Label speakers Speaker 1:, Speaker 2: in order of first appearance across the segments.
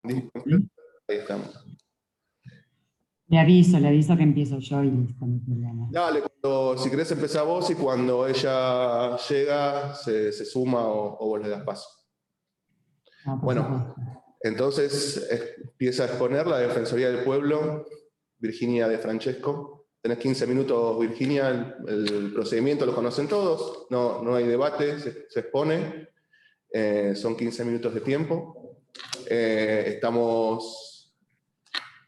Speaker 1: Ahí estamos.
Speaker 2: Le aviso que empiezo yo y listo, no hay problema.
Speaker 1: Dale, si querés empezar vos y cuando ella llega se suma o vos le das paso. Bueno, entonces empieza a exponer la Defensoría del Pueblo, Virginia De Francesco. Tenés 15 minutos, Virginia, el procedimiento lo conocen todos, no hay debate, se expone, son 15 minutos de tiempo. Estamos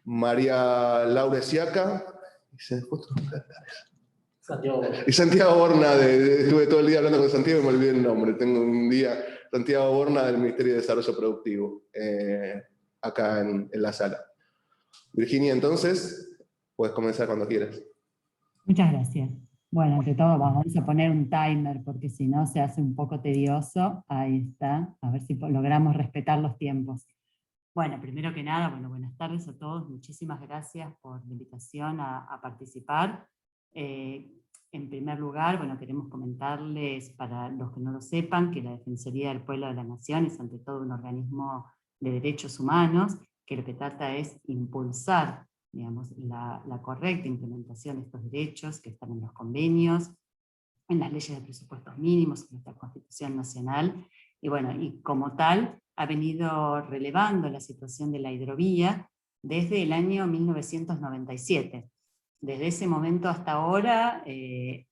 Speaker 1: María Laura Siaca, y Santiago Borna, estuve todo el día hablando con Santiago y me olvidé el nombre, tengo un día, Santiago Borna del Ministerio de Desarrollo Productivo, acá en la sala. Virginia, entonces, puedes comenzar cuando quieras.
Speaker 2: Muchas gracias. Bueno, ante todo vamos a poner un timer, porque si no se hace un poco tedioso. Ahí está, a ver si logramos respetar los tiempos. Bueno, primero que nada, buenas tardes a todos, muchísimas gracias por la invitación a participar. En primer lugar, queremos comentarles, para los que no lo sepan, que la Defensoría del Pueblo de la Nación es ante todo un organismo de derechos humanos, que lo que trata es impulsar, digamos, la correcta implementación de estos derechos que están en los convenios, en las leyes de presupuestos mínimos, en nuestra Constitución Nacional, y como tal, ha venido relevando la situación de la hidrovía desde el año 1997. Desde ese momento hasta ahora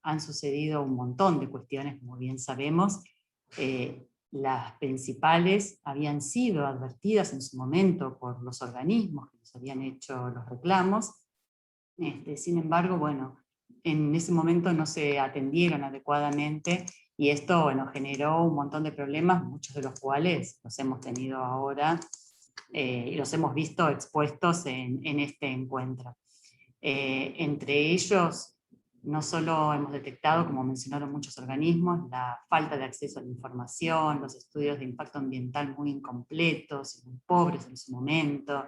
Speaker 2: han sucedido un montón de cuestiones, como bien sabemos. Las principales habían sido advertidas en su momento por los organismos que nos habían hecho los reclamos. Sin embargo, en ese momento no se atendieron adecuadamente, y esto generó un montón de problemas, muchos de los cuales los hemos tenido ahora y los hemos visto expuestos en este encuentro. Entre ellos, no solo hemos detectado, como mencionaron muchos organismos, la falta de acceso a la información, los estudios de impacto ambiental muy incompletos y muy pobres en su momento,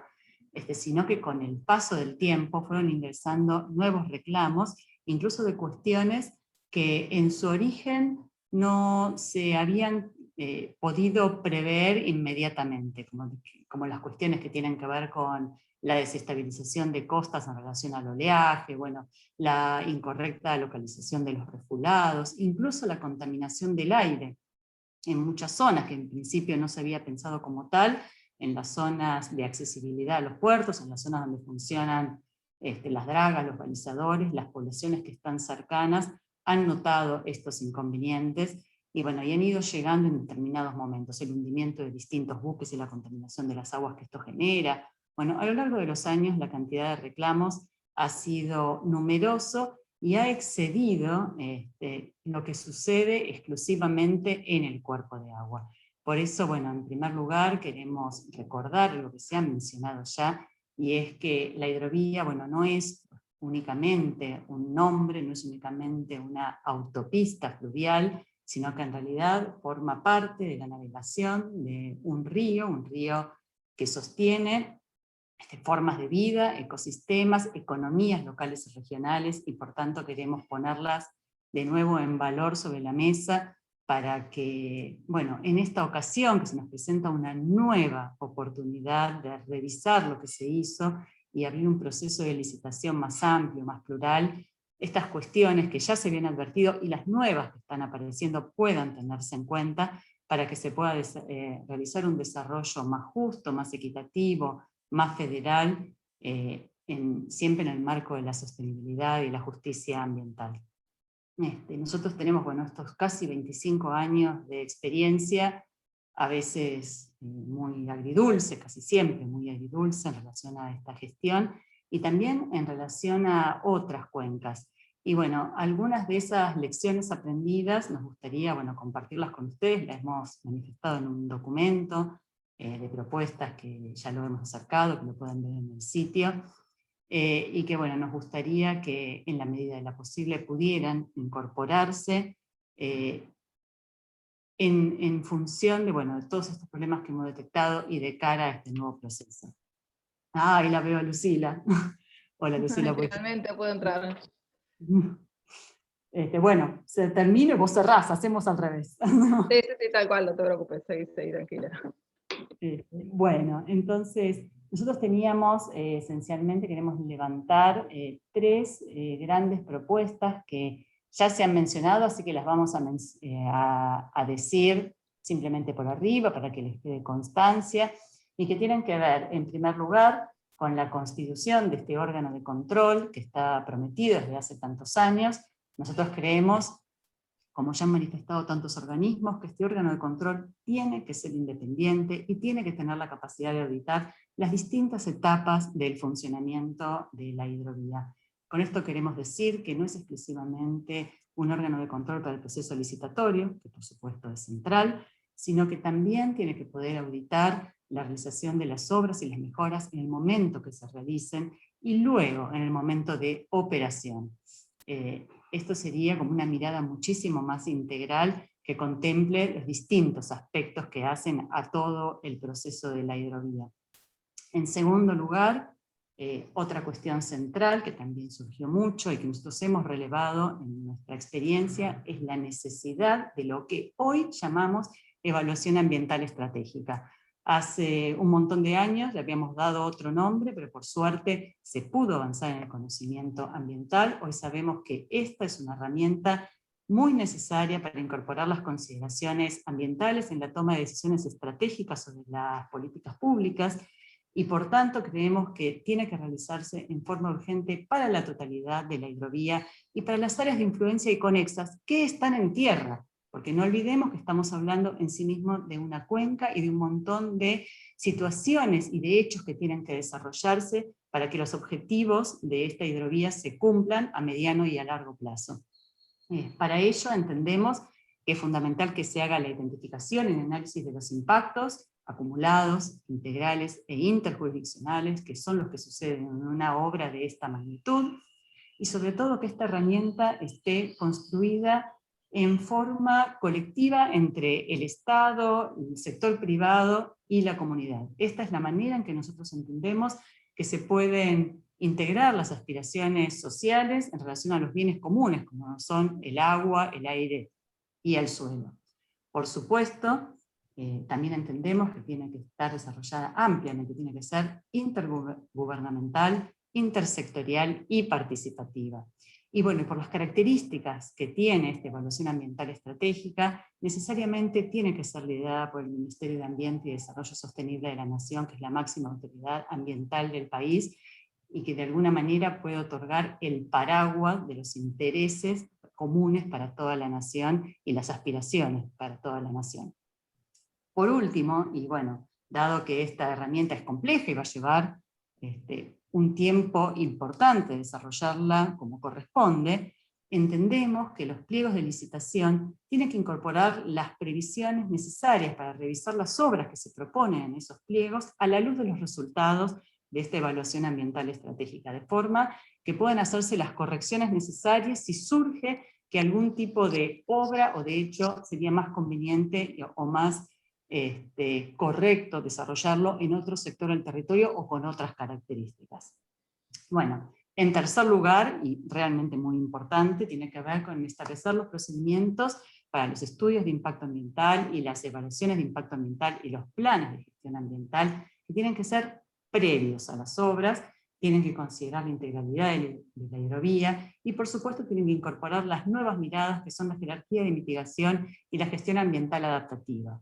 Speaker 2: sino que con el paso del tiempo fueron ingresando nuevos reclamos, incluso de cuestiones que en su origen no se habían podido prever inmediatamente, como las cuestiones que tienen que ver con la desestabilización de costas en relación al oleaje, la incorrecta localización de los refulados, incluso la contaminación del aire en muchas zonas que en principio no se había pensado como tal, en las zonas de accesibilidad a los puertos, en las zonas donde funcionan las dragas, los balizadores, las poblaciones que están cercanas han notado estos inconvenientes, y han ido llegando en determinados momentos, el hundimiento de distintos buques y la contaminación de las aguas que esto genera. A lo largo de los años la cantidad de reclamos ha sido numeroso y ha excedido lo que sucede exclusivamente en el cuerpo de agua. Por eso, en primer lugar, queremos recordar lo que se ha mencionado ya, y es que la hidrovía, no es únicamente un nombre, no es únicamente una autopista fluvial, sino que en realidad forma parte de la navegación de un río que sostiene formas de vida, ecosistemas, economías locales y regionales, y por tanto queremos ponerlas de nuevo en valor sobre la mesa para que, en esta ocasión que se nos presenta una nueva oportunidad de revisar lo que se hizo y abrir un proceso de licitación más amplio, más plural, estas cuestiones que ya se habían advertido y las nuevas que están apareciendo puedan tenerse en cuenta para que se pueda realizar un desarrollo más justo, más equitativo, más federal, siempre en el marco de la sostenibilidad y la justicia ambiental. Nosotros tenemos estos casi 25 años de experiencia, a veces muy agridulce, casi siempre muy agridulce en relación a esta gestión, y también en relación a otras cuencas. Y algunas de esas lecciones aprendidas nos gustaría compartirlas con ustedes, las hemos manifestado en un documento de propuestas que ya lo hemos acercado, que lo pueden ver en el sitio, y que nos gustaría que en la medida de lo posible pudieran incorporarse en función de todos estos problemas que hemos detectado y de cara a este nuevo proceso. Ahí la veo a Lucila. Hola Lucila.
Speaker 3: Finalmente puedo entrar.
Speaker 2: Se termina y vos cerrás, hacemos al revés.
Speaker 3: Sí, tal cual, no te preocupes, seguí tranquila.
Speaker 2: Bueno, entonces, nosotros teníamos, esencialmente queremos levantar 3 grandes propuestas que ya se han mencionado, así que las vamos a decir simplemente por arriba, para que les quede constancia, y que tienen que ver, en primer lugar, con la constitución de este órgano de control que está prometido desde hace tantos años. Nosotros creemos, como ya han manifestado tantos organismos, que este órgano de control tiene que ser independiente y tiene que tener la capacidad de auditar las distintas etapas del funcionamiento de la hidrovía. Con esto queremos decir que no es exclusivamente un órgano de control para el proceso licitatorio, que por supuesto es central, sino que también tiene que poder auditar la realización de las obras y las mejoras en el momento que se realicen, y luego en el momento de operación. Esto sería como una mirada muchísimo más integral que contemple los distintos aspectos que hacen a todo el proceso de la hidrovía. En segundo lugar, otra cuestión central que también surgió mucho y que nosotros hemos relevado en nuestra experiencia es la necesidad de lo que hoy llamamos evaluación ambiental estratégica. Hace un montón de años le habíamos dado otro nombre, pero por suerte se pudo avanzar en el conocimiento ambiental. Hoy sabemos que esta es una herramienta muy necesaria para incorporar las consideraciones ambientales en la toma de decisiones estratégicas sobre las políticas públicas, y por tanto creemos que tiene que realizarse en forma urgente para la totalidad de la hidrovía y para las áreas de influencia y conexas que están en tierra, porque no olvidemos que estamos hablando en sí mismo de una cuenca y de un montón de situaciones y de hechos que tienen que desarrollarse para que los objetivos de esta hidrovía se cumplan a mediano y a largo plazo. Para ello entendemos que es fundamental que se haga la identificación y el análisis de los impactos acumulados, integrales e interjurisdiccionales, que son los que suceden en una obra de esta magnitud, y sobre todo que esta herramienta esté construida en forma colectiva entre el Estado, el sector privado y la comunidad. Esta es la manera en que nosotros entendemos que se pueden integrar las aspiraciones sociales en relación a los bienes comunes, como son el agua, el aire y el suelo. Por supuesto, también entendemos que tiene que estar desarrollada ampliamente, tiene que ser intergubernamental, intersectorial y participativa. Y bueno, por las características que tiene esta evaluación ambiental estratégica, necesariamente tiene que ser liderada por el Ministerio de Ambiente y Desarrollo Sostenible de la Nación, que es la máxima autoridad ambiental del país, y que de alguna manera puede otorgar el paraguas de los intereses comunes para toda la nación y las aspiraciones para toda la nación. Por último, y bueno, dado que esta herramienta es compleja y va a llevar un tiempo importante desarrollarla como corresponde, entendemos que los pliegos de licitación tienen que incorporar las previsiones necesarias para revisar las obras que se proponen en esos pliegos a la luz de los resultados de esta evaluación ambiental estratégica, de forma que puedan hacerse las correcciones necesarias si surge que algún tipo de obra o de hecho sería más conveniente o más correcto desarrollarlo en otro sector del territorio o con otras características. Bueno, en tercer lugar, y realmente muy importante, tiene que ver con establecer los procedimientos para los estudios de impacto ambiental y las evaluaciones de impacto ambiental y los planes de gestión ambiental, que tienen que ser previos a las obras, tienen que considerar la integralidad de la hidrovía, y por supuesto tienen que incorporar las nuevas miradas que son la jerarquía de mitigación y la gestión ambiental adaptativa.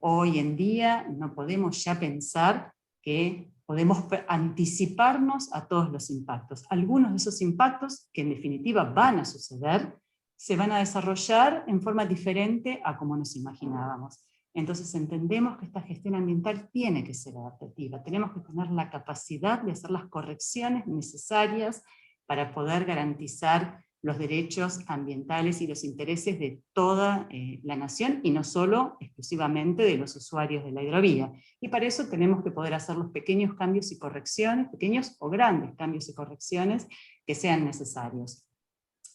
Speaker 2: Hoy en día no podemos ya pensar que podemos anticiparnos a todos los impactos. Algunos de esos impactos, que en definitiva van a suceder, se van a desarrollar en forma diferente a como nos imaginábamos. Entonces entendemos que esta gestión ambiental tiene que ser adaptativa, tenemos que tener la capacidad de hacer las correcciones necesarias para poder garantizar los derechos ambientales y los intereses de toda la nación, y no solo exclusivamente de los usuarios de la hidrovía. Y para eso tenemos que poder hacer los pequeños cambios y correcciones, pequeños o grandes cambios y correcciones que sean necesarios.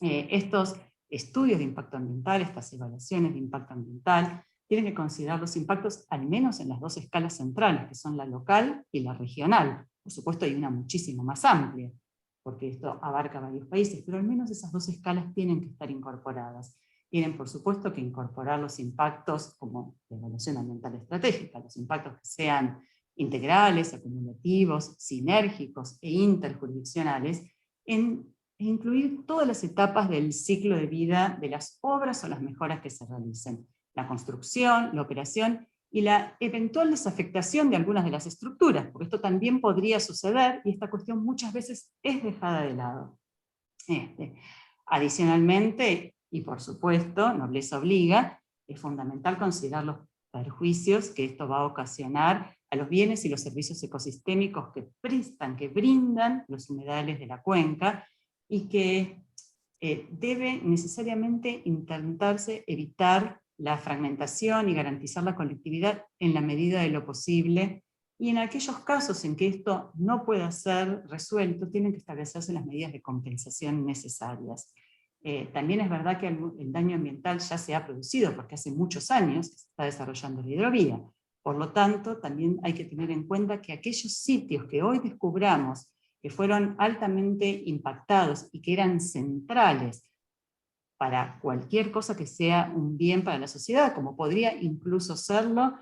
Speaker 2: Estos estudios de impacto ambiental, estas evaluaciones de impacto ambiental, tienen que considerar los impactos al menos en las dos escalas centrales, que son la local y la regional. Por supuesto hay una muchísimo más amplia, porque esto abarca varios países, pero al menos esas dos escalas tienen que estar incorporadas. tienen por supuesto que incorporar los impactos como la evaluación ambiental estratégica, los impactos que sean integrales, acumulativos, sinérgicos e interjurisdiccionales, e incluir todas las etapas del ciclo de vida de las obras o las mejoras que se realicen, la construcción, la operación y la eventual desafectación de algunas de las estructuras, porque esto también podría suceder y esta cuestión muchas veces es dejada de lado. Adicionalmente, y por supuesto, nobleza obliga, es fundamental considerar los perjuicios que esto va a ocasionar a los bienes y los servicios ecosistémicos que brindan los humedales de la cuenca, y que debe necesariamente intentarse evitar la fragmentación y garantizar la conectividad en la medida de lo posible, y en aquellos casos en que esto no pueda ser resuelto, tienen que establecerse las medidas de compensación necesarias. También es verdad que el daño ambiental ya se ha producido, porque hace muchos años que se está desarrollando la hidrovía. Por lo tanto, también hay que tener en cuenta que aquellos sitios que hoy descubramos que fueron altamente impactados y que eran centrales para cualquier cosa que sea un bien para la sociedad, como podría incluso serlo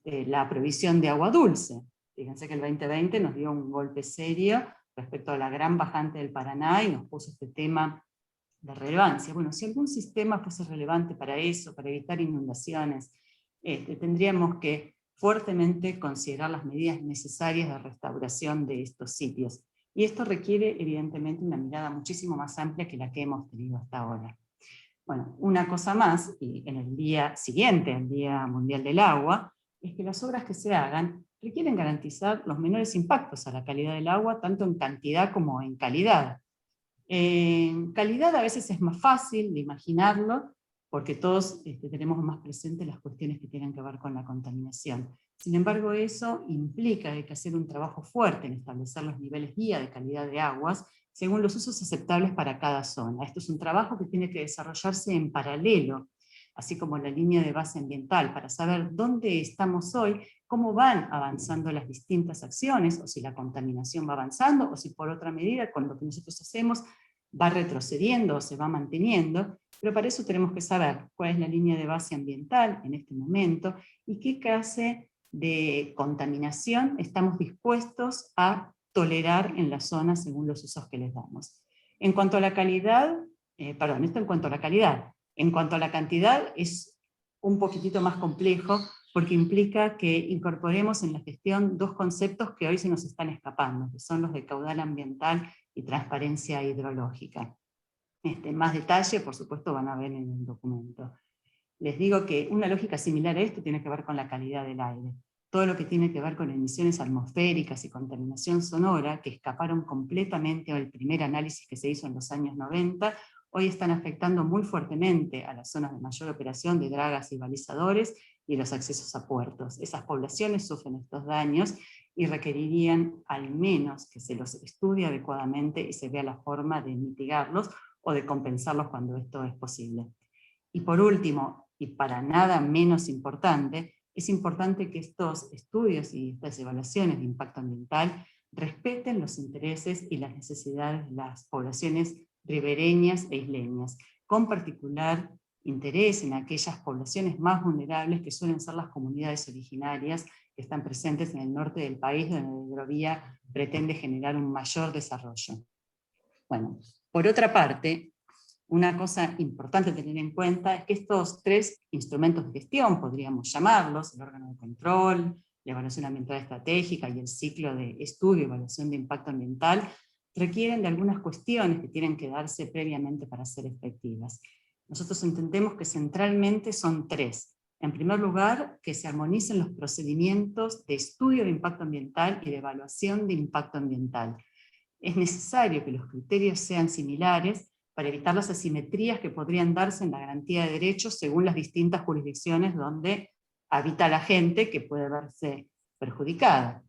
Speaker 2: la provisión de agua dulce. Fíjense que el 2020 nos dio un golpe serio respecto a la gran bajante del Paraná y nos puso este tema de relevancia. Bueno, si algún sistema fuese relevante para eso, para evitar inundaciones, tendríamos que fuertemente considerar las medidas necesarias de restauración de estos sitios. Y esto requiere evidentemente una mirada muchísimo más amplia que la que hemos tenido hasta ahora. Bueno, una cosa más, y en el día siguiente, el Día Mundial del Agua, es que las obras que se hagan requieren garantizar los menores impactos a la calidad del agua, tanto en cantidad como en calidad. En calidad a veces es más fácil de imaginarlo, porque todos tenemos más presentes las cuestiones que tienen que ver con la contaminación. Sin embargo, eso implica que hay que hacer un trabajo fuerte en establecer los niveles guía de calidad de aguas, según los usos aceptables para cada zona. Esto es un trabajo que tiene que desarrollarse en paralelo, así como la línea de base ambiental, para saber dónde estamos hoy, cómo van avanzando las distintas acciones, o si la contaminación va avanzando, o si por otra medida, con lo que nosotros hacemos, va retrocediendo o se va manteniendo, pero para eso tenemos que saber cuál es la línea de base ambiental en este momento, y qué clase de contaminación estamos dispuestos a tolerar en la zona según los usos que les damos. En cuanto a la calidad, esto en cuanto a la calidad, en cuanto a la cantidad es un poquitito más complejo, porque implica que incorporemos en la gestión dos conceptos que hoy se nos están escapando, que son los de caudal ambiental y transparencia hidrológica. Más detalle, por supuesto, van a ver en el documento. Les digo que una lógica similar a esto tiene que ver con la calidad del aire. Todo lo que tiene que ver con emisiones atmosféricas y contaminación sonora, que escaparon completamente al primer análisis que se hizo en los años 90, hoy están afectando muy fuertemente a las zonas de mayor operación de dragas y balizadores y los accesos a puertos. Esas poblaciones sufren estos daños y requerirían al menos que se los estudie adecuadamente y se vea la forma de mitigarlos o de compensarlos cuando esto es posible. Y por último, y para nada menos importante, es importante que estos estudios y estas evaluaciones de impacto ambiental respeten los intereses y las necesidades de las poblaciones ribereñas e isleñas, con particular interés en aquellas poblaciones más vulnerables que suelen ser las comunidades originarias que están presentes en el norte del país, donde la hidrovía pretende generar un mayor desarrollo. Bueno, por otra parte, una cosa importante a tener en cuenta es que estos tres instrumentos de gestión, podríamos llamarlos, el órgano de control, la evaluación ambiental estratégica y el ciclo de estudio y evaluación de impacto ambiental, requieren de algunas cuestiones que tienen que darse previamente para ser efectivas. Nosotros entendemos que centralmente son tres. En primer lugar, que se armonicen los procedimientos de estudio de impacto ambiental y de evaluación de impacto ambiental. Es necesario que los criterios sean similares para evitar las asimetrías que podrían darse en la garantía de derechos según las distintas jurisdicciones donde habita la gente que puede verse perjudicada.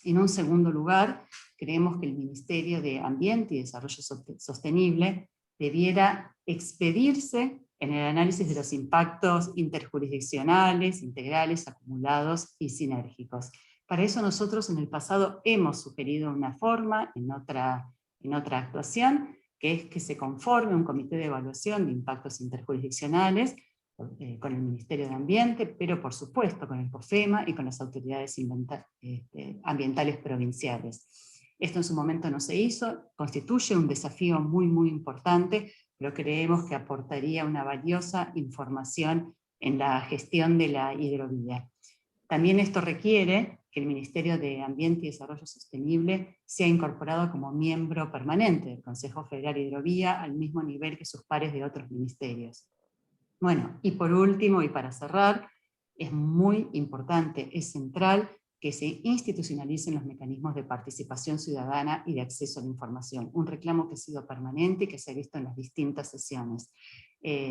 Speaker 2: En un segundo lugar, creemos que el Ministerio de Ambiente y Desarrollo Sostenible debiera expedirse en el análisis de los impactos interjurisdiccionales, integrales, acumulados y sinérgicos. Para eso nosotros en el pasado hemos sugerido una forma, en otra actuación, que es que se conforme un comité de evaluación de impactos interjurisdiccionales con el Ministerio de Ambiente, pero por supuesto con el COFEMA y con las autoridades ambientales provinciales. Esto en su momento no se hizo, constituye un desafío muy, muy importante, pero creemos que aportaría una valiosa información en la gestión de la hidrovía. También esto requiere que el Ministerio de Ambiente y Desarrollo Sostenible sea incorporado como miembro permanente del Consejo Federal de Hidrovía al mismo nivel que sus pares de otros ministerios. Bueno, y por último, y para cerrar, es muy importante, es central que se institucionalicen los mecanismos de participación ciudadana y de acceso a la información, un reclamo que ha sido permanente y que se ha visto en las distintas sesiones.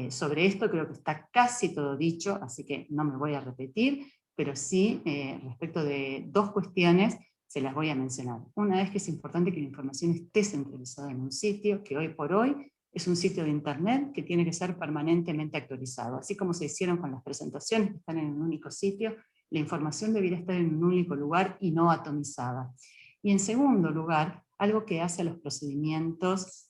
Speaker 2: Sobre esto creo que está casi todo dicho, así que no me voy a repetir, pero sí, respecto de dos cuestiones, se las voy a mencionar. Una es que es importante que la información esté centralizada en un sitio, que hoy por hoy es un sitio de internet que tiene que ser permanentemente actualizado. Así como se hicieron con las presentaciones que están en un único sitio, la información debería estar en un único lugar y no atomizada. Y en segundo lugar, algo que hace a los procedimientos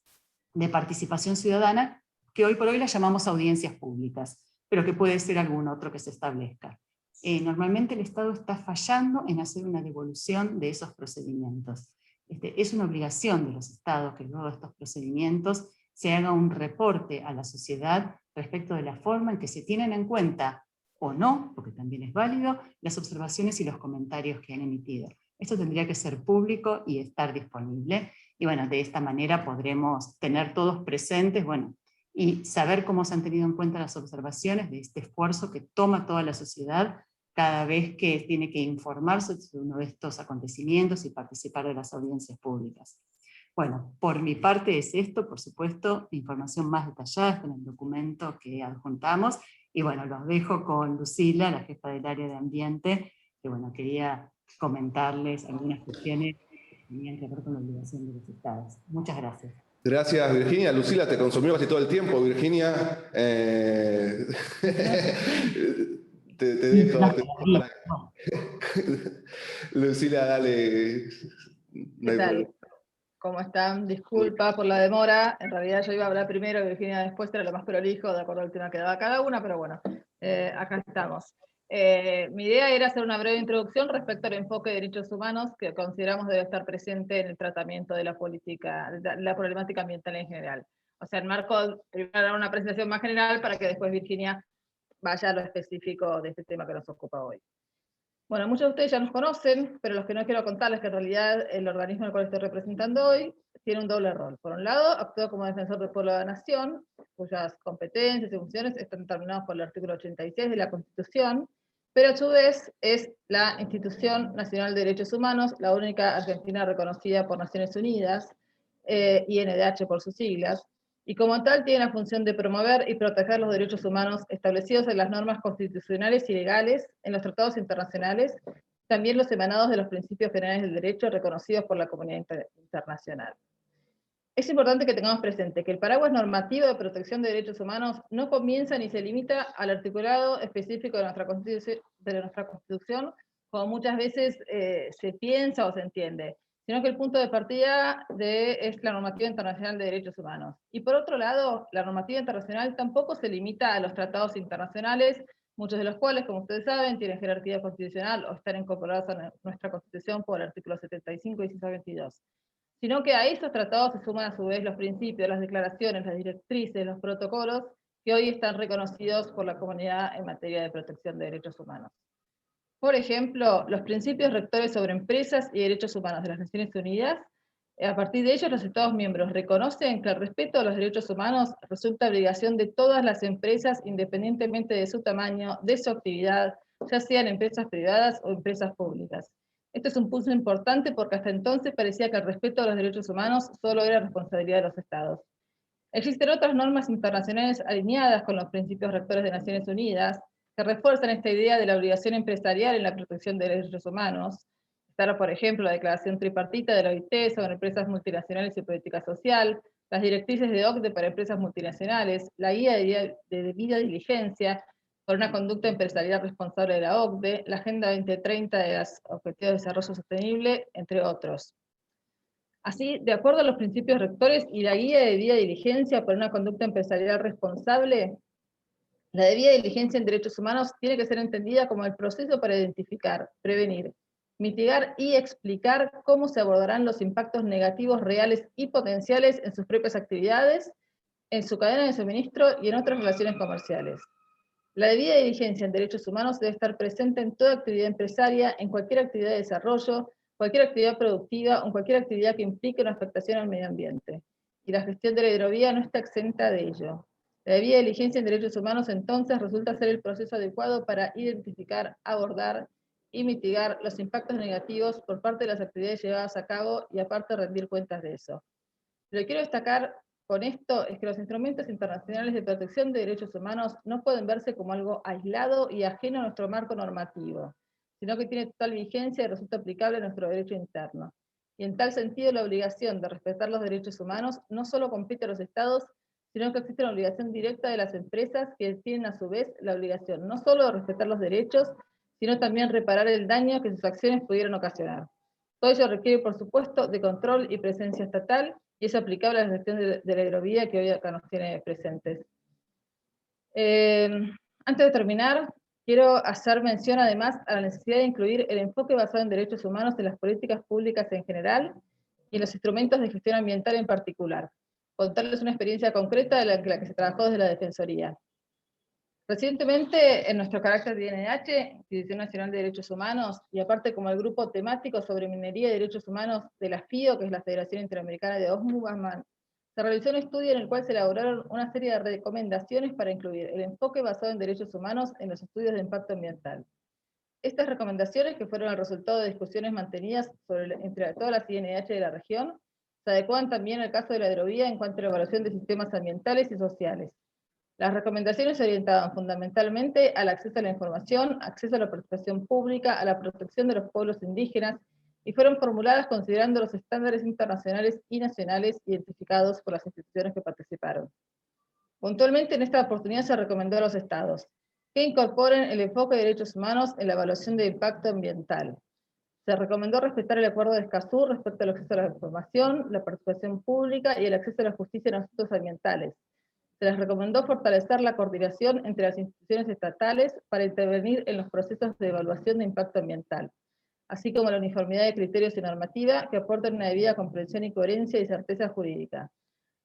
Speaker 2: de participación ciudadana, que hoy por hoy las llamamos audiencias públicas, pero que puede ser algún otro que se establezca. Normalmente el Estado está fallando en hacer una devolución de esos procedimientos. Es una obligación de los Estados que luego de estos procedimientos se haga un reporte a la sociedad respecto de la forma en que se tienen en cuenta, o no, porque también es válido, las observaciones y los comentarios que han emitido. Esto tendría que ser público y estar disponible, y bueno, de esta manera podremos tener todos presentes, bueno, y saber cómo se han tenido en cuenta las observaciones de este esfuerzo que toma toda la sociedad cada vez que tiene que informarse sobre uno de estos acontecimientos y participar de las audiencias públicas. Bueno, por mi parte es esto, por supuesto, información más detallada está en el documento que adjuntamos, y bueno, los dejo con Lucila, la jefa del área de ambiente, que bueno, quería comentarles algunas cuestiones que tenían que ver con la obligación de los estados. Muchas gracias.
Speaker 1: Gracias, Virginia. Lucila te consumió casi todo el tiempo, Virginia. Te dejo. Lucila, dale.
Speaker 3: ¿Qué tal? ¿Cómo están? Disculpa por la demora. En realidad yo iba a hablar primero, Virginia después, era lo más prolijo, de acuerdo al tema que daba cada una, pero bueno, acá estamos. Mi idea era hacer una breve introducción respecto al enfoque de derechos humanos que consideramos debe estar presente en el tratamiento de la política, de la problemática ambiental en general. O sea, en marco, primero dar una presentación más general para que después Virginia vaya a lo específico de este tema que nos ocupa hoy. Bueno, muchos de ustedes ya nos conocen, pero los que no quiero contarles que en realidad el organismo al cual estoy representando hoy tiene un doble rol. Por un lado, actúa como defensor del pueblo de la nación, cuyas competencias y funciones están determinadas por el artículo 86 de la Constitución, pero a su vez es la Institución Nacional de Derechos Humanos, la única argentina reconocida por Naciones Unidas, INDH por sus siglas, y como tal tiene la función de promover y proteger los derechos humanos establecidos en las normas constitucionales y legales, en los tratados internacionales, también los emanados de los principios generales del derecho reconocidos por la comunidad internacional. Es importante que tengamos presente que el paraguas normativo de protección de derechos humanos no comienza ni se limita al articulado específico de nuestra Constitución, como muchas veces se piensa o se entiende, sino que el punto de partida es la normativa internacional de derechos humanos. Y por otro lado, la normativa internacional tampoco se limita a los tratados internacionales, muchos de los cuales, como ustedes saben, tienen jerarquía constitucional o están incorporados a nuestra Constitución por el artículo 75 y 122. Sino que a esos tratados se suman a su vez los principios, las declaraciones, las directrices, los protocolos que hoy están reconocidos por la comunidad en materia de protección de derechos humanos. Por ejemplo, los principios rectores sobre empresas y derechos humanos de las Naciones Unidas, a partir de ellos los Estados miembros reconocen que el respeto a los derechos humanos resulta obligación de todas las empresas independientemente de su tamaño, de su actividad, ya sean empresas privadas o empresas públicas. Este es un punto importante porque hasta entonces parecía que el respeto a los derechos humanos solo era responsabilidad de los Estados. Existen otras normas internacionales alineadas con los principios rectores de Naciones Unidas que refuerzan esta idea de la obligación empresarial en la protección de derechos humanos. Está, por ejemplo, la Declaración Tripartita de la OIT sobre empresas multinacionales y política social, las directrices de OCDE para empresas multinacionales, la guía de debida diligencia por una conducta empresarial responsable de la OCDE, la Agenda 2030 de los Objetivos de Desarrollo Sostenible, entre otros. Así, de acuerdo a los principios rectores y la guía de debida diligencia para una conducta empresarial responsable, la debida diligencia en derechos humanos tiene que ser entendida como el proceso para identificar, prevenir, mitigar y explicar cómo se abordarán los impactos negativos reales y potenciales en sus propias actividades, en su cadena de suministro y en otras relaciones comerciales. La debida diligencia en derechos humanos debe estar presente en toda actividad empresaria, en cualquier actividad de desarrollo, cualquier actividad productiva o cualquier actividad que implique una afectación al medio ambiente. Y la gestión de la hidrovía no está exenta de ello. La debida diligencia en derechos humanos entonces resulta ser el proceso adecuado para identificar, abordar y mitigar los impactos negativos por parte de las actividades llevadas a cabo y aparte rendir cuentas de eso. Lo que quiero destacar con esto es que los instrumentos internacionales de protección de derechos humanos no pueden verse como algo aislado y ajeno a nuestro marco normativo, sino que tiene total vigencia y resulta aplicable a nuestro derecho interno. Y en tal sentido, la obligación de respetar los derechos humanos no solo compete a los estados, sino que existe una obligación directa de las empresas que tienen a su vez la obligación no solo de respetar los derechos, sino también reparar el daño que sus acciones pudieron ocasionar. Todo ello requiere, por supuesto, de control y presencia estatal, y es aplicable a la gestión de la hidrovía que hoy acá nos tiene presentes. Antes de terminar, quiero hacer mención además a la necesidad de incluir el enfoque basado en derechos humanos en las políticas públicas en general y en los instrumentos de gestión ambiental en particular. Contarles una experiencia concreta de la que se trabajó desde la Defensoría. Recientemente, en nuestro carácter de INDH, Institución Nacional de Derechos Humanos, y aparte como el grupo temático sobre minería y derechos humanos de la FIO, que es la Federación Interamericana de OSMU, se realizó un estudio en el cual se elaboraron una serie de recomendaciones para incluir el enfoque basado en derechos humanos en los estudios de impacto ambiental. Estas recomendaciones, que fueron el resultado de discusiones mantenidas entre todas las INDH de la región, se adecuan también al caso de la hidrovía en cuanto a la evaluación de sistemas ambientales y sociales. Las recomendaciones se orientaban fundamentalmente al acceso a la información, acceso a la participación pública, a la protección de los pueblos indígenas, y fueron formuladas considerando los estándares internacionales y nacionales identificados por las instituciones que participaron. Puntualmente, en esta oportunidad se recomendó a los estados que incorporen el enfoque de derechos humanos en la evaluación de impacto ambiental. Se recomendó respetar el acuerdo de Escazú respecto al acceso a la información, la participación pública y el acceso a la justicia en asuntos ambientales. Se les recomendó fortalecer la coordinación entre las instituciones estatales para intervenir en los procesos de evaluación de impacto ambiental, así como la uniformidad de criterios y normativa que aporten una debida comprensión y coherencia y certeza jurídica.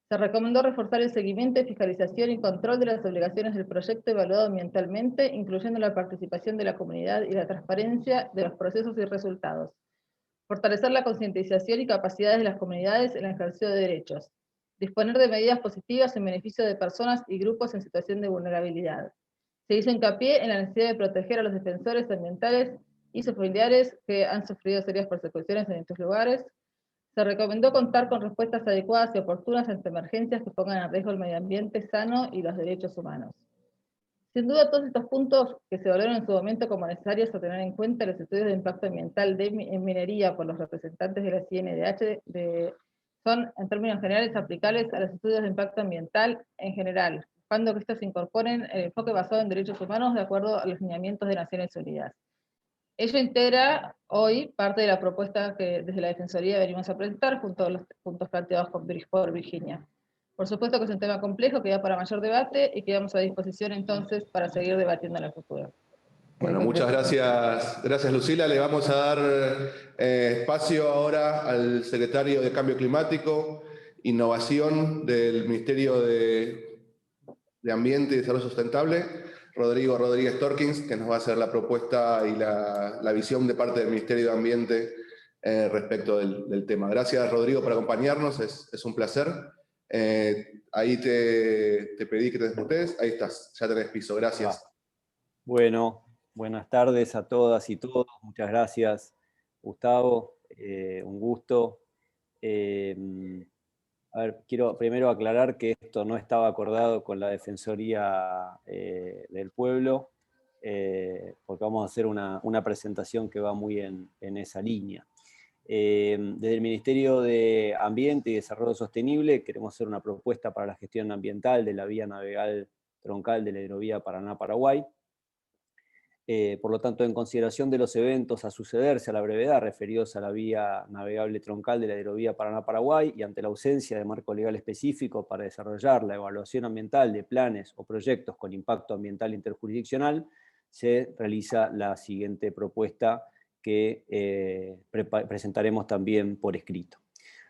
Speaker 3: Se recomendó reforzar el seguimiento, fiscalización y control de las obligaciones del proyecto evaluado ambientalmente, incluyendo la participación de la comunidad y la transparencia de los procesos y resultados. Fortalecer la concientización y capacidades de las comunidades en el ejercicio de derechos. Disponer de medidas positivas en beneficio de personas y grupos en situación de vulnerabilidad. Se hizo hincapié en la necesidad de proteger a los defensores ambientales y sus familiares que han sufrido serias persecuciones en estos lugares. Se recomendó contar con respuestas adecuadas y oportunas ante emergencias que pongan en riesgo el medio ambiente sano y los derechos humanos. Sin duda, todos estos puntos que se valoraron en su momento como necesarios a tener en cuenta los estudios de impacto ambiental en minería por los representantes de la CNDH son, en términos generales, aplicables a los estudios de impacto ambiental en general, buscando que estos incorporen el enfoque basado en derechos humanos de acuerdo a los lineamientos de Naciones Unidas. Ello integra hoy parte de la propuesta que desde la Defensoría venimos a presentar junto a los puntos planteados por Virginia. Por supuesto que es un tema complejo que da para mayor debate y quedamos a disposición entonces para seguir debatiendo en el futuro.
Speaker 1: Bueno, muchas gracias. Gracias, Lucila. Le vamos a dar espacio ahora al secretario de Cambio Climático, Innovación del Ministerio de Ambiente y Desarrollo Sustentable, Rodrigo Rodríguez Torkins, que nos va a hacer la propuesta y la visión de parte del Ministerio de Ambiente respecto del tema. Gracias, Rodrigo, por acompañarnos. Es un placer. Ahí te pedí que te desmutees. Ahí estás, ya tenés piso. Gracias.
Speaker 4: Bueno, buenas tardes a todas y todos. Muchas gracias, Gustavo. Un gusto. A ver, quiero primero aclarar que esto no estaba acordado con la Defensoría del Pueblo, porque vamos a hacer una presentación que va muy en esa línea. Desde el Ministerio de Ambiente y Desarrollo Sostenible queremos hacer una propuesta para la gestión ambiental de la vía navegable troncal de la hidrovía Paraná-Paraguay. Por lo tanto, en consideración de los eventos a sucederse a la brevedad referidos a la vía navegable troncal de la hidrovía Paraná-Paraguay y ante la ausencia de marco legal específico para desarrollar la evaluación ambiental de planes o proyectos con impacto ambiental interjurisdiccional, se realiza la siguiente propuesta que presentaremos también por escrito.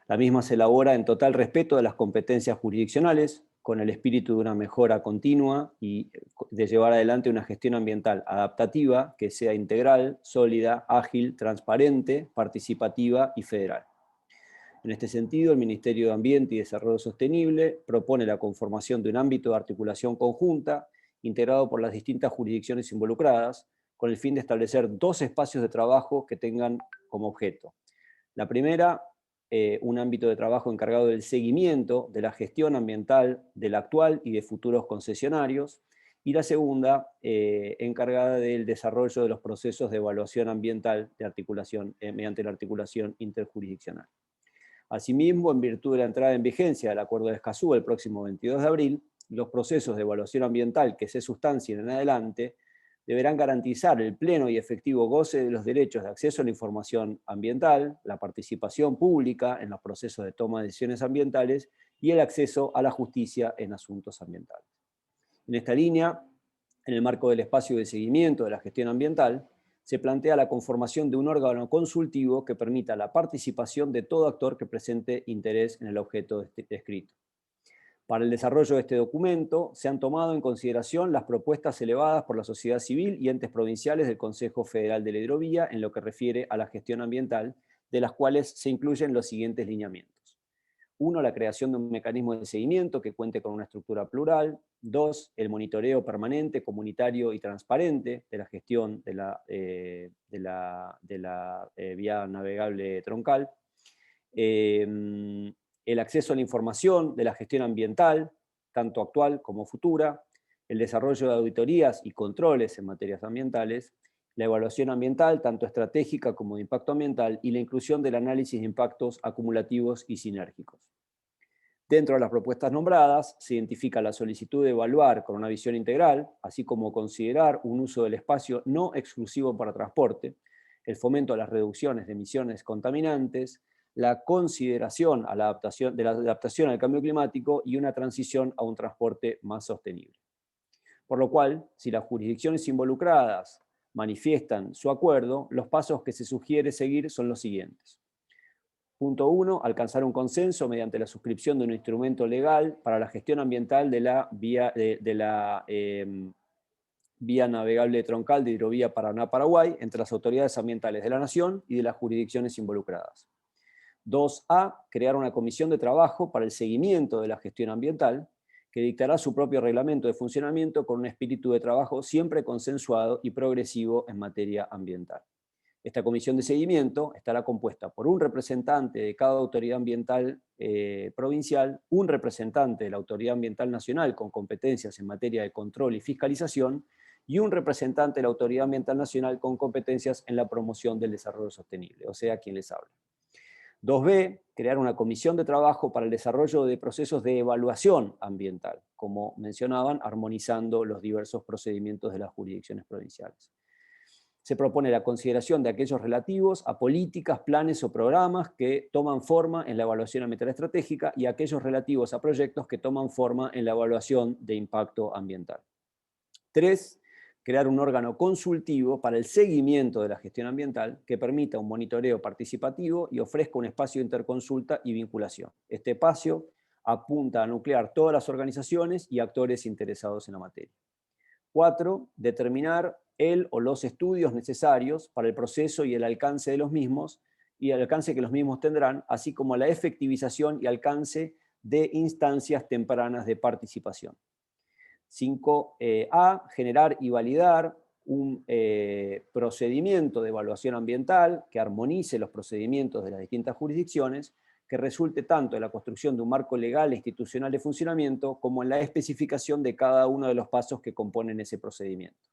Speaker 4: La misma se elabora en total respeto de las competencias jurisdiccionales, con el espíritu de una mejora continua y de llevar adelante una gestión ambiental adaptativa que sea integral, sólida, ágil, transparente, participativa y federal. En este sentido, el Ministerio de Ambiente y Desarrollo Sostenible propone la conformación de un ámbito de articulación conjunta integrado por las distintas jurisdicciones involucradas, con el fin de establecer 2 espacios de trabajo que tengan como objeto. La primera, un ámbito de trabajo encargado del seguimiento de la gestión ambiental del actual y de futuros concesionarios, y la segunda, encargada del desarrollo de los procesos de evaluación ambiental de articulación, mediante la articulación interjurisdiccional. Asimismo, en virtud de la entrada en vigencia del Acuerdo de Escazú el próximo 22 de abril, los procesos de evaluación ambiental que se sustancien en adelante deberán garantizar el pleno y efectivo goce de los derechos de acceso a la información ambiental, la participación pública en los procesos de toma de decisiones ambientales y el acceso a la justicia en asuntos ambientales. En esta línea, en el marco del espacio de seguimiento de la gestión ambiental, se plantea la conformación de un órgano consultivo que permita la participación de todo actor que presente interés en el objeto descrito. Para el desarrollo de este documento se han tomado en consideración las propuestas elevadas por la sociedad civil y entes provinciales del Consejo Federal de la Hidrovía en lo que refiere a la gestión ambiental, de las cuales se incluyen los siguientes lineamientos. 1. La creación de un mecanismo de seguimiento que cuente con una estructura plural. 2. El monitoreo permanente, comunitario y transparente de la gestión de la vía navegable troncal. El acceso a la información de la gestión ambiental, tanto actual como futura, el desarrollo de auditorías y controles en materias ambientales, la evaluación ambiental, tanto estratégica como de impacto ambiental, y la inclusión del análisis de impactos acumulativos y sinérgicos. Dentro de las propuestas nombradas, se identifica la solicitud de evaluar con una visión integral, así como considerar un uso del espacio no exclusivo para transporte, el fomento a las reducciones de emisiones contaminantes, la consideración a la adaptación al cambio climático y una transición a un transporte más sostenible. Por lo cual, si las jurisdicciones involucradas manifiestan su acuerdo, los pasos que se sugiere seguir son los siguientes. Punto 1. Alcanzar un consenso mediante la suscripción de un instrumento legal para la gestión ambiental de la vía navegable troncal de hidrovía Paraná-Paraguay entre las autoridades ambientales de la Nación y de las jurisdicciones involucradas. 2A. Crear una comisión de trabajo para el seguimiento de la gestión ambiental, que dictará su propio reglamento de funcionamiento con un espíritu de trabajo siempre consensuado y progresivo en materia ambiental. Esta comisión de seguimiento estará compuesta por un representante de cada autoridad ambiental provincial, un representante de la Autoridad Ambiental Nacional con competencias en materia de control y fiscalización, y un representante de la Autoridad Ambiental Nacional con competencias en la promoción del desarrollo sostenible, o sea, quien les habla. 2B, crear una comisión de trabajo para el desarrollo de procesos de evaluación ambiental, como mencionaban, armonizando los diversos procedimientos de las jurisdicciones provinciales. Se propone la consideración de aquellos relativos a políticas, planes o programas que toman forma en la evaluación ambiental estratégica y aquellos relativos a proyectos que toman forma en la evaluación de impacto ambiental. 3. Crear un órgano consultivo para el seguimiento de la gestión ambiental que permita un monitoreo participativo y ofrezca un espacio de interconsulta y vinculación. Este espacio apunta a nuclear todas las organizaciones y actores interesados en la materia. 4. Determinar el o los estudios necesarios para el proceso y el alcance de los mismos, y el alcance que los mismos tendrán, así como la efectivización y alcance de instancias tempranas de participación. 5A, generar y validar un procedimiento de evaluación ambiental que armonice los procedimientos de las distintas jurisdicciones, que resulte tanto en la construcción de un marco legal e institucional de funcionamiento como en la especificación de cada uno de los pasos que componen ese procedimiento.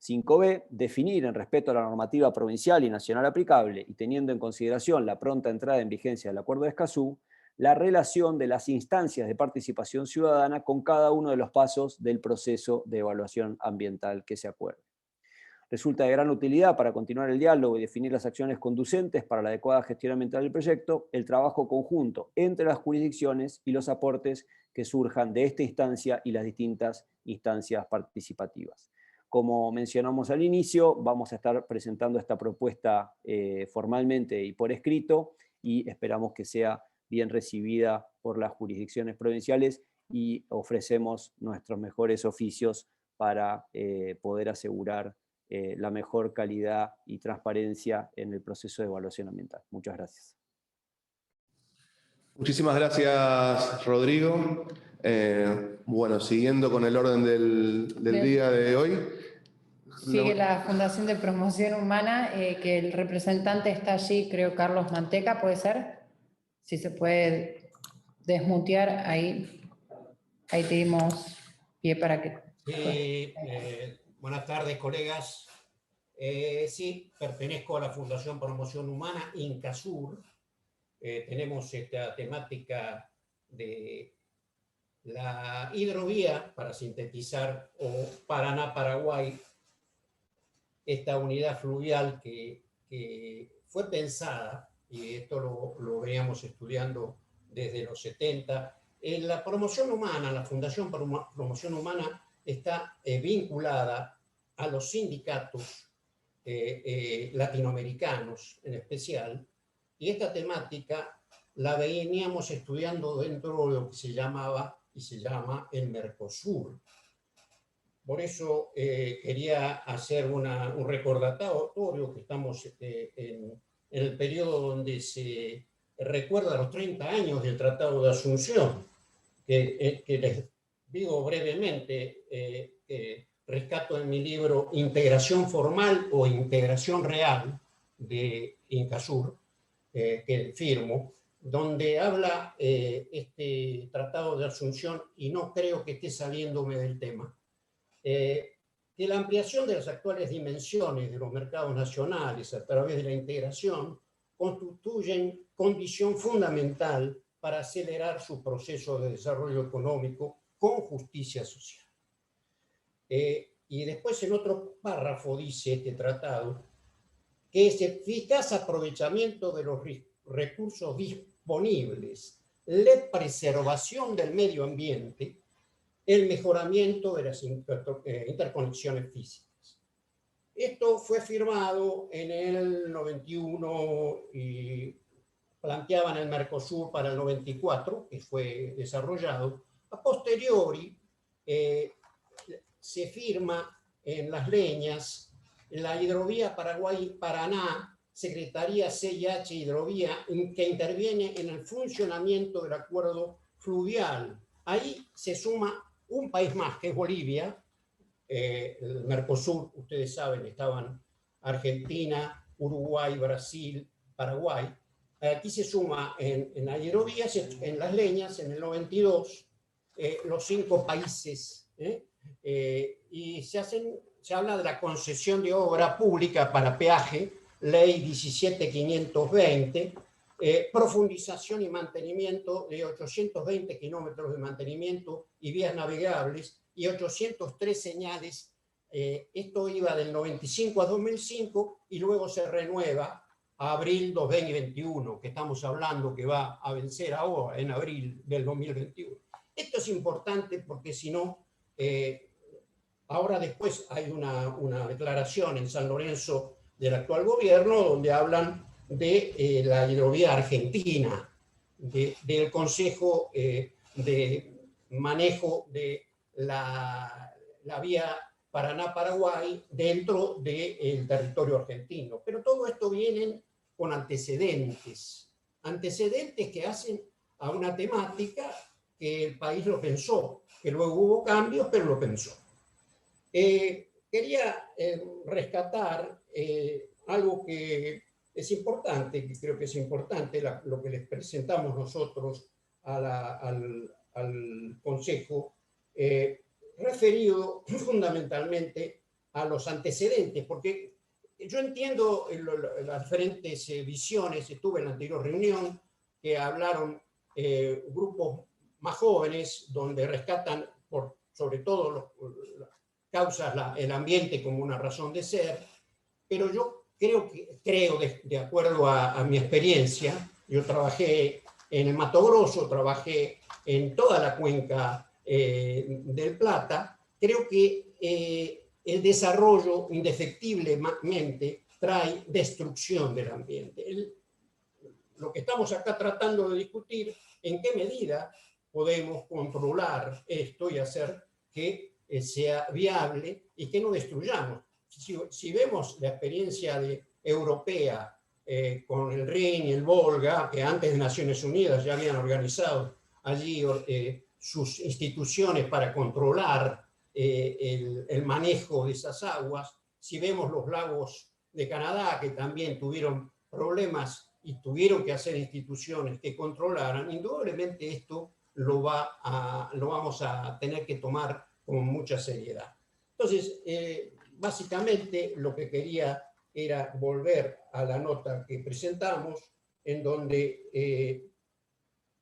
Speaker 4: 5B, definir en respeto a la normativa provincial y nacional aplicable y teniendo en consideración la pronta entrada en vigencia del Acuerdo de Escazú, la relación de las instancias de participación ciudadana con cada uno de los pasos del proceso de evaluación ambiental que se acuerde. Resulta de gran utilidad para continuar el diálogo y definir las acciones conducentes para la adecuada gestión ambiental del proyecto, el trabajo conjunto entre las jurisdicciones y los aportes que surjan de esta instancia y las distintas instancias participativas. Como mencionamos al inicio, vamos a estar presentando esta propuesta formalmente y por escrito, y esperamos que sea bien recibida por las jurisdicciones provinciales, y ofrecemos nuestros mejores oficios para poder asegurar la mejor calidad y transparencia en el proceso de evaluación ambiental. Muchas gracias.
Speaker 1: Muchísimas gracias, Rodrigo. Bueno, siguiendo con el orden del día de hoy.
Speaker 5: Sigue la Fundación de Promoción Humana, que el representante está allí, creo, Carlos Manteca, ¿puede ser? Si se puede desmutear, ahí te dimos pie para que...
Speaker 6: Buenas tardes, colegas. Sí, pertenezco a la Fundación Promoción Humana, Incasur. Tenemos esta temática de la hidrovía, para sintetizar, o Paraná-Paraguay, esta unidad fluvial que fue pensada, y esto lo veníamos estudiando desde los 70, en la promoción humana, la Fundación Promoción Humana está vinculada a los sindicatos latinoamericanos en especial, y esta temática la veníamos estudiando dentro de lo que se llamaba y se llama el Mercosur. Por eso quería hacer un recordatorio que estamos en el periodo donde se recuerda los 30 años del Tratado de Asunción, que les digo brevemente, rescato en mi libro Integración Formal o Integración Real de Incasur, que firmo, donde habla este Tratado de Asunción, y no creo que esté saliéndome del tema, que la ampliación de las actuales dimensiones de los mercados nacionales a través de la integración constituyen condición fundamental para acelerar su proceso de desarrollo económico con justicia social. Y después en otro párrafo dice este tratado que es eficaz aprovechamiento de los recursos disponibles, la preservación del medio ambiente, el mejoramiento de las interconexiones físicas. Esto fue firmado en el 91 y planteaban el Mercosur para el 94, que fue desarrollado. A posteriori, se firma en Las Leñas la hidrovía Paraguay-Paraná, Secretaría CIH Hidrovía, que interviene en el funcionamiento del acuerdo fluvial. Ahí se suma un país más, que es Bolivia. El Mercosur, ustedes saben, estaban Argentina, Uruguay, Brasil, Paraguay. Aquí se suma en la hidrovía, en Las Leñas, en el 92, los 5 países, y se habla de la concesión de obra pública para peaje, ley 17520, profundización y mantenimiento de 820 kilómetros de mantenimiento y vías navegables y 803 señales. Esto iba del 95 a 2005 y luego se renueva a abril 2021, que estamos hablando que va a vencer ahora en abril del 2021. Esto es importante porque si no, ahora después hay una declaración en San Lorenzo del actual gobierno donde hablan de la hidrovía argentina, del Consejo de Manejo de la vía Paraná-Paraguay dentro del territorio argentino. Pero todo esto viene con antecedentes que hacen a una temática que el país lo pensó, que luego hubo cambios, pero lo pensó. Quería rescatar algo que es importante, que creo que es importante, lo que les presentamos nosotros al Consejo, referido fundamentalmente a los antecedentes, porque yo entiendo las diferentes visiones. Estuve en la anterior reunión que hablaron grupos más jóvenes, donde rescatan sobre todo causas el ambiente como una razón de ser, pero yo creo, de acuerdo a mi experiencia, yo trabajé en el Mato Grosso, trabajé en toda la cuenca del Plata, creo que el desarrollo indefectiblemente trae destrucción del ambiente. Lo que estamos acá tratando de discutir, en qué medida podemos controlar esto y hacer que sea viable y que no destruyamos. Si vemos la experiencia europea con el Rin y el Volga, que antes de Naciones Unidas ya habían organizado allí sus instituciones para controlar el manejo de esas aguas, si vemos los lagos de Canadá, que también tuvieron problemas y tuvieron que hacer instituciones que controlaran, indudablemente esto lo vamos a tener que tomar con mucha seriedad. Entonces, básicamente lo que quería era volver a la nota que presentamos, en donde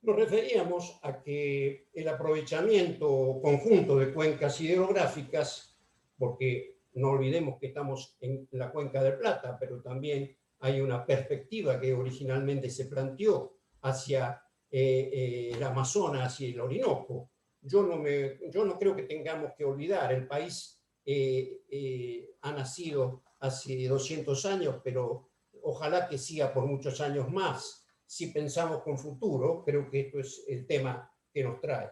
Speaker 6: nos referíamos a que el aprovechamiento conjunto de cuencas hidrográficas, porque no olvidemos que estamos en la cuenca del Plata, pero también hay una perspectiva que originalmente se planteó hacia el Amazonas y el Orinoco. Yo no creo que tengamos que olvidar, el país ha nacido hace 200 años, pero ojalá que siga por muchos años más. Si pensamos con futuro, creo que esto es el tema que nos trae.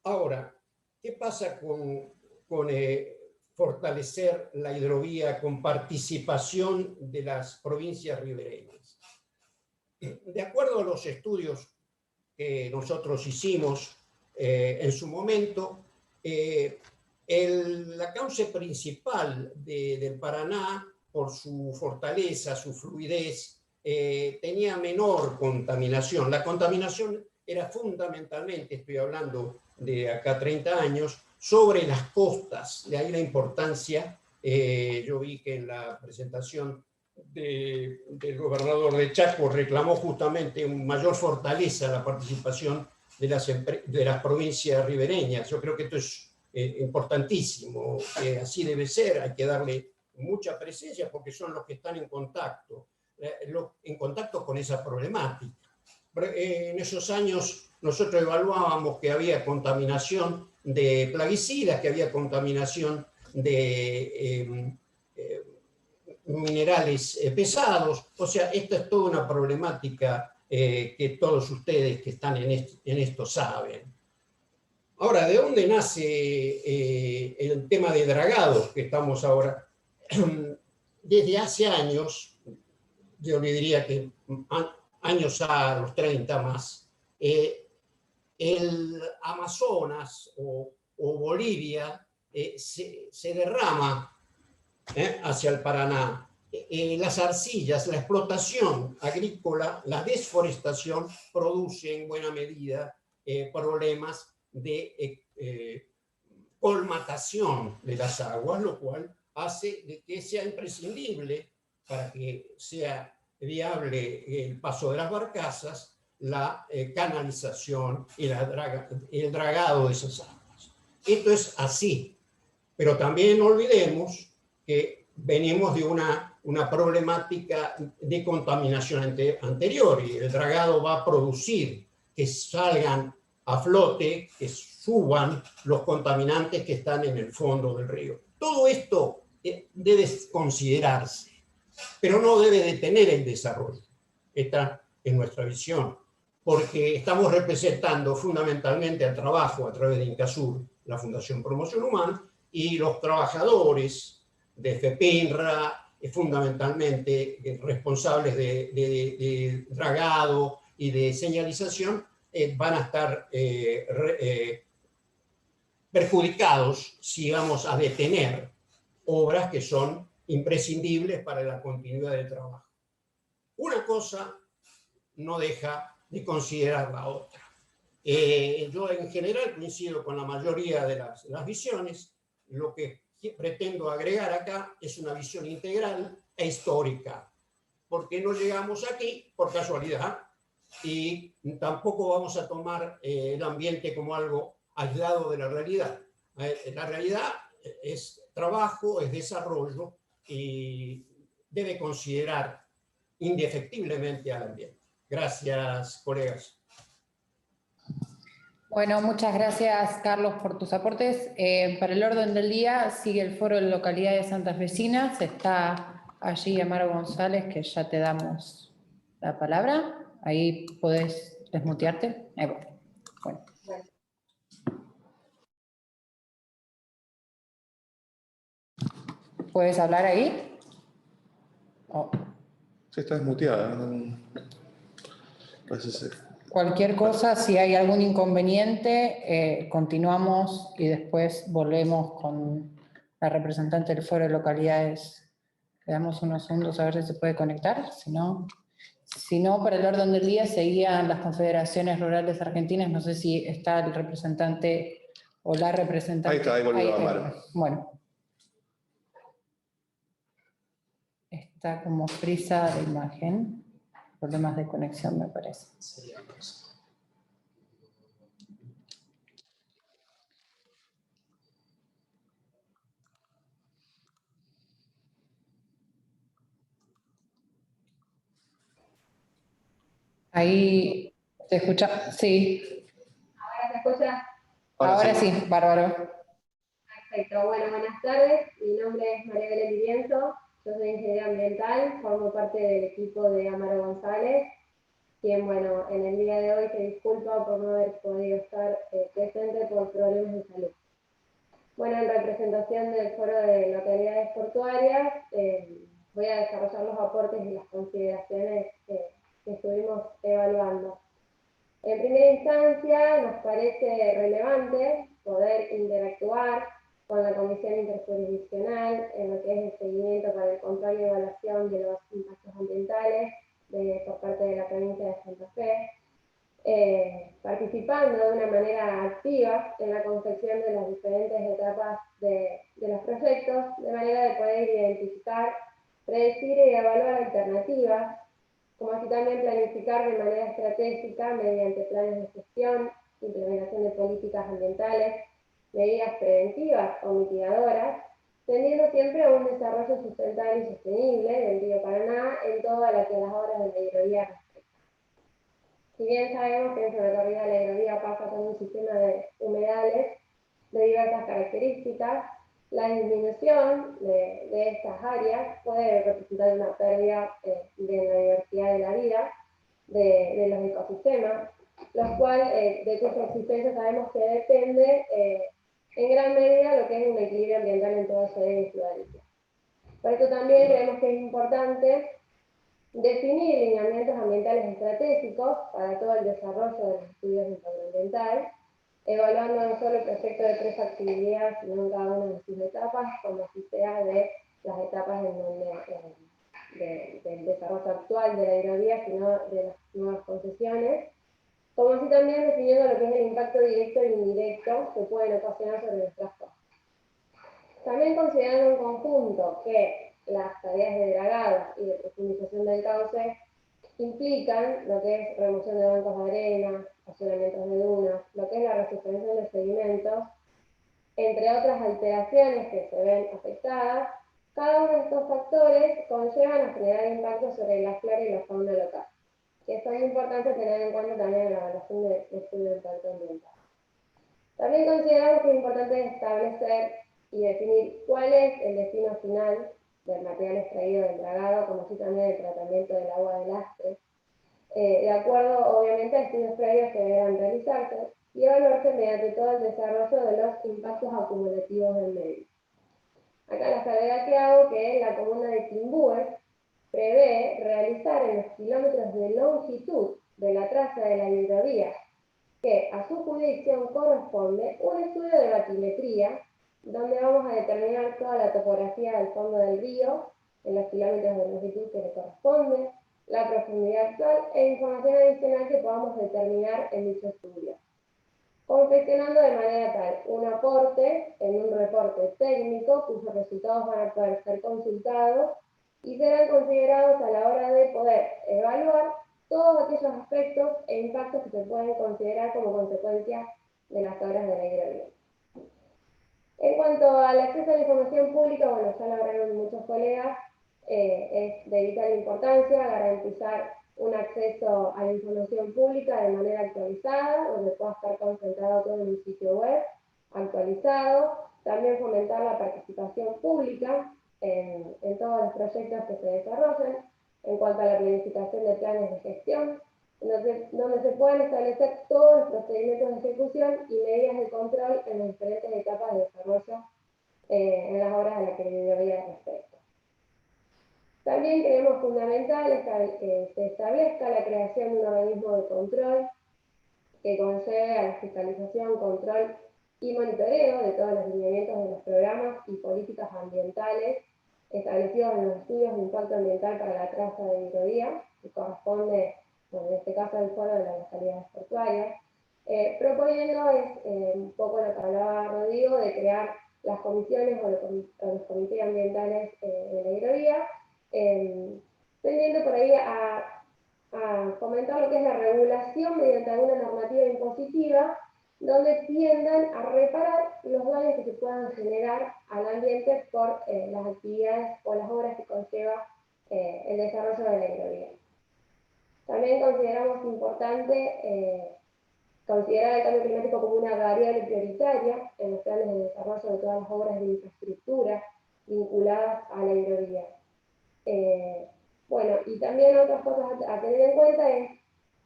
Speaker 6: Ahora, ¿qué pasa con fortalecer la hidrovía con participación de las provincias ribereñas? De acuerdo a los estudios que nosotros hicimos en su momento, la causa principal del Paraná, por su fortaleza, su fluidez, tenía menor contaminación. La contaminación era fundamentalmente, estoy hablando de acá 30 años, sobre las costas. De ahí la importancia. Yo vi que en la presentación del gobernador de Chaco reclamó justamente una mayor fortaleza la participación de las provincias ribereñas. Yo creo que esto es importantísimo, que así debe ser, hay que darle mucha presencia porque son los que están en contacto con esa problemática. En esos años nosotros evaluábamos que había contaminación de plaguicidas, que había contaminación de minerales pesados. O sea, esta es toda una problemática que todos ustedes que están en esto saben. Ahora, ¿de dónde nace el tema de dragados que estamos ahora? Desde hace años, yo le diría que años a los 30 más, el Amazonas o Bolivia se derrama hacia el Paraná. Las arcillas, la explotación agrícola, la desforestación produce en buena medida problemas de colmatación de las aguas, lo cual hace de que sea imprescindible para que sea viable el paso de las barcazas, la canalización y el dragado de esas aguas. Esto es así, pero también no olvidemos que venimos de una problemática de contaminación anterior y el dragado va a producir que salgan a flote, que suban los contaminantes que están en el fondo del río. Todo esto debe considerarse, pero no debe detener el desarrollo. Esta es nuestra visión, porque estamos representando fundamentalmente al trabajo a través de INCASUR, la Fundación Promoción Humana, y los trabajadores de FEPINRA, fundamentalmente responsables de dragado y de señalización, van a estar perjudicados si vamos a detener obras que son imprescindibles para la continuidad del trabajo. Una cosa no deja de considerar la otra. Yo en general coincido con la mayoría de las visiones. Lo que pretendo agregar acá es una visión integral e histórica, porque no llegamos aquí por casualidad y tampoco vamos a tomar el ambiente como algo aislado de la realidad. La realidad es trabajo, es desarrollo y debe considerar indefectiblemente al ambiente. Gracias, colegas.
Speaker 5: Bueno, muchas gracias, Carlos, por tus aportes. Para el orden del día sigue el foro de localidades santafesinas. Está allí Amaro González, que ya te damos la palabra. Ahí podés desmutearte. Ahí va. Bueno. ¿Puedes hablar ahí? Oh.
Speaker 1: Sí, está desmuteada. Parece ser.
Speaker 5: Cualquier cosa, si hay algún inconveniente, continuamos y después volvemos con la representante del foro de localidades. Le damos unos segundos a ver si se puede conectar. Si no, para el orden del día seguían las confederaciones rurales argentinas. No sé si está el representante o la representante.
Speaker 1: Ahí está, ahí volvió Amaro.
Speaker 5: Bueno. Está como frisa la imagen. Problemas de conexión, me parece. Ahí, ¿se escucha? Sí.
Speaker 7: ¿Ahora se escucha?
Speaker 5: Ahora sí, bárbaro.
Speaker 7: Perfecto. Bueno, buenas tardes. Mi nombre es María Belén Vivienzo. Yo soy ingeniera ambiental, formo parte del equipo de Amaro González, quien, bueno, en el día de hoy se disculpa por no haber podido estar presente por problemas de salud. Bueno, en representación del Foro de Localidades Portuarias, voy a desarrollar los aportes y las consideraciones que estuvimos evaluando. En primera instancia, nos parece relevante poder interactuar con la Comisión Interjurisdiccional en lo que es el seguimiento para el control y evaluación de los impactos ambientales por parte de la provincia de Santa Fe, participando de una manera activa en la confección de las diferentes etapas de los proyectos, de manera de poder identificar, predecir y evaluar alternativas, como así también planificar de manera estratégica mediante planes de gestión, implementación de políticas ambientales, medidas preventivas o mitigadoras, tendiendo siempre a un desarrollo sustentable y sostenible del río Paraná en todas las obras de la hidrovía respectan. Si bien sabemos que en su recorrido la hidrovía pasa por un sistema de humedales de diversas características, la disminución de estas áreas puede representar una pérdida de la diversidad de la vida, de los ecosistemas, los cuales, de cuya existencia sabemos que depende en gran medida lo que es un equilibrio ambiental en toda su influencia. Por eso también creemos que es importante definir lineamientos ambientales estratégicos para todo el desarrollo de los estudios de impacto ambiental, evaluando no solo el proyecto de 3 actividades, sino en cada una de sus etapas, como si sea de las etapas en donde, del desarrollo actual de la hidrovía, sino de las nuevas concesiones, como así también definiendo lo que es el impacto directo e indirecto que pueden ocasionar sobre nuestras costas. También considerando en conjunto que las tareas de dragado y de profundización del cauce implican lo que es remoción de bancos de arena, accionamientos de dunas, lo que es la resuspensión de sedimentos, entre otras alteraciones que se ven afectadas, cada uno de estos factores conllevan a generar impactos sobre la flora y la fauna local, que es muy importante tener en cuenta también en la evaluación del estudio de impacto ambiental. También consideramos que es importante establecer y definir cuál es el destino final del material extraído del dragado, como así también el tratamiento del agua de lastre, de acuerdo obviamente a estudios previos que deberán realizarse y evaluarse mediante todo el desarrollo de los impactos acumulativos del medio. Acá la salvedad que hago que la comuna de Timbúes prevé realizar en los kilómetros de longitud de la traza de la hidrovía, que a su jurisdicción corresponde, un estudio de batimetría, donde vamos a determinar toda la topografía del fondo del río, en los kilómetros de longitud que le corresponde, la profundidad actual e información adicional que podamos determinar en dicho estudio, confeccionando de manera tal un aporte en un reporte técnico cuyos resultados van a poder ser consultados y serán considerados a la hora de poder evaluar todos aquellos aspectos e impactos que se pueden considerar como consecuencia de las obras de la hidrovía. En cuanto al acceso a la información pública, bueno, ya lo hablaron muchos colegas, es de vital importancia garantizar un acceso a la información pública de manera actualizada, donde pueda estar concentrado todo en un sitio web actualizado. También fomentar la participación pública en todos los proyectos que se desarrollen, en cuanto a la planificación de planes de gestión, donde se puedan establecer todos los procedimientos de ejecución y medidas de control en las diferentes etapas de desarrollo en las obras a las que la auditoría respecta. También creemos fundamental que se establezca la creación de un organismo de control que conlleve a la fiscalización, control y monitoreo de todos los lineamientos de los programas y políticas ambientales establecidos en los estudios de impacto ambiental para la traza de hidrovía, que corresponde, bueno, en este caso, al Foro de las Localidades Portuarias, proponiendo un poco lo que hablaba Rodrigo, de crear las comisiones o los comités ambientales de la hidrovía, tendiendo por ahí a fomentar lo que es la regulación mediante alguna normativa impositiva, donde tiendan a reparar los daños que se puedan generar al ambiente por las actividades o las obras que conlleva el desarrollo de la hidrovía. También consideramos importante considerar el cambio climático como una variable prioritaria en los planes de desarrollo de todas las obras de infraestructura vinculadas a la hidrovía. Bueno, y también otras cosas a tener en cuenta es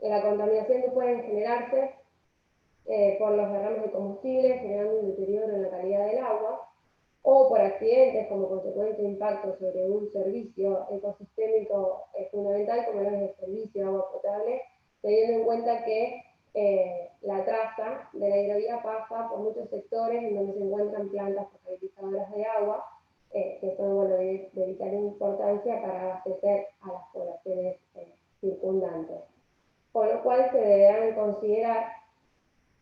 Speaker 7: la contaminación que puede generarse por los derrames de combustible, generando un deterioro en la calidad del agua, o por accidentes como consecuencia de impacto sobre un servicio ecosistémico fundamental como es el servicio de agua potable, teniendo en cuenta que la traza de la hidrovía pasa por muchos sectores en donde se encuentran plantas potabilizadoras de agua, que son, bueno, de vital importancia para abastecer a las poblaciones circundantes. Por lo cual se deberán considerar,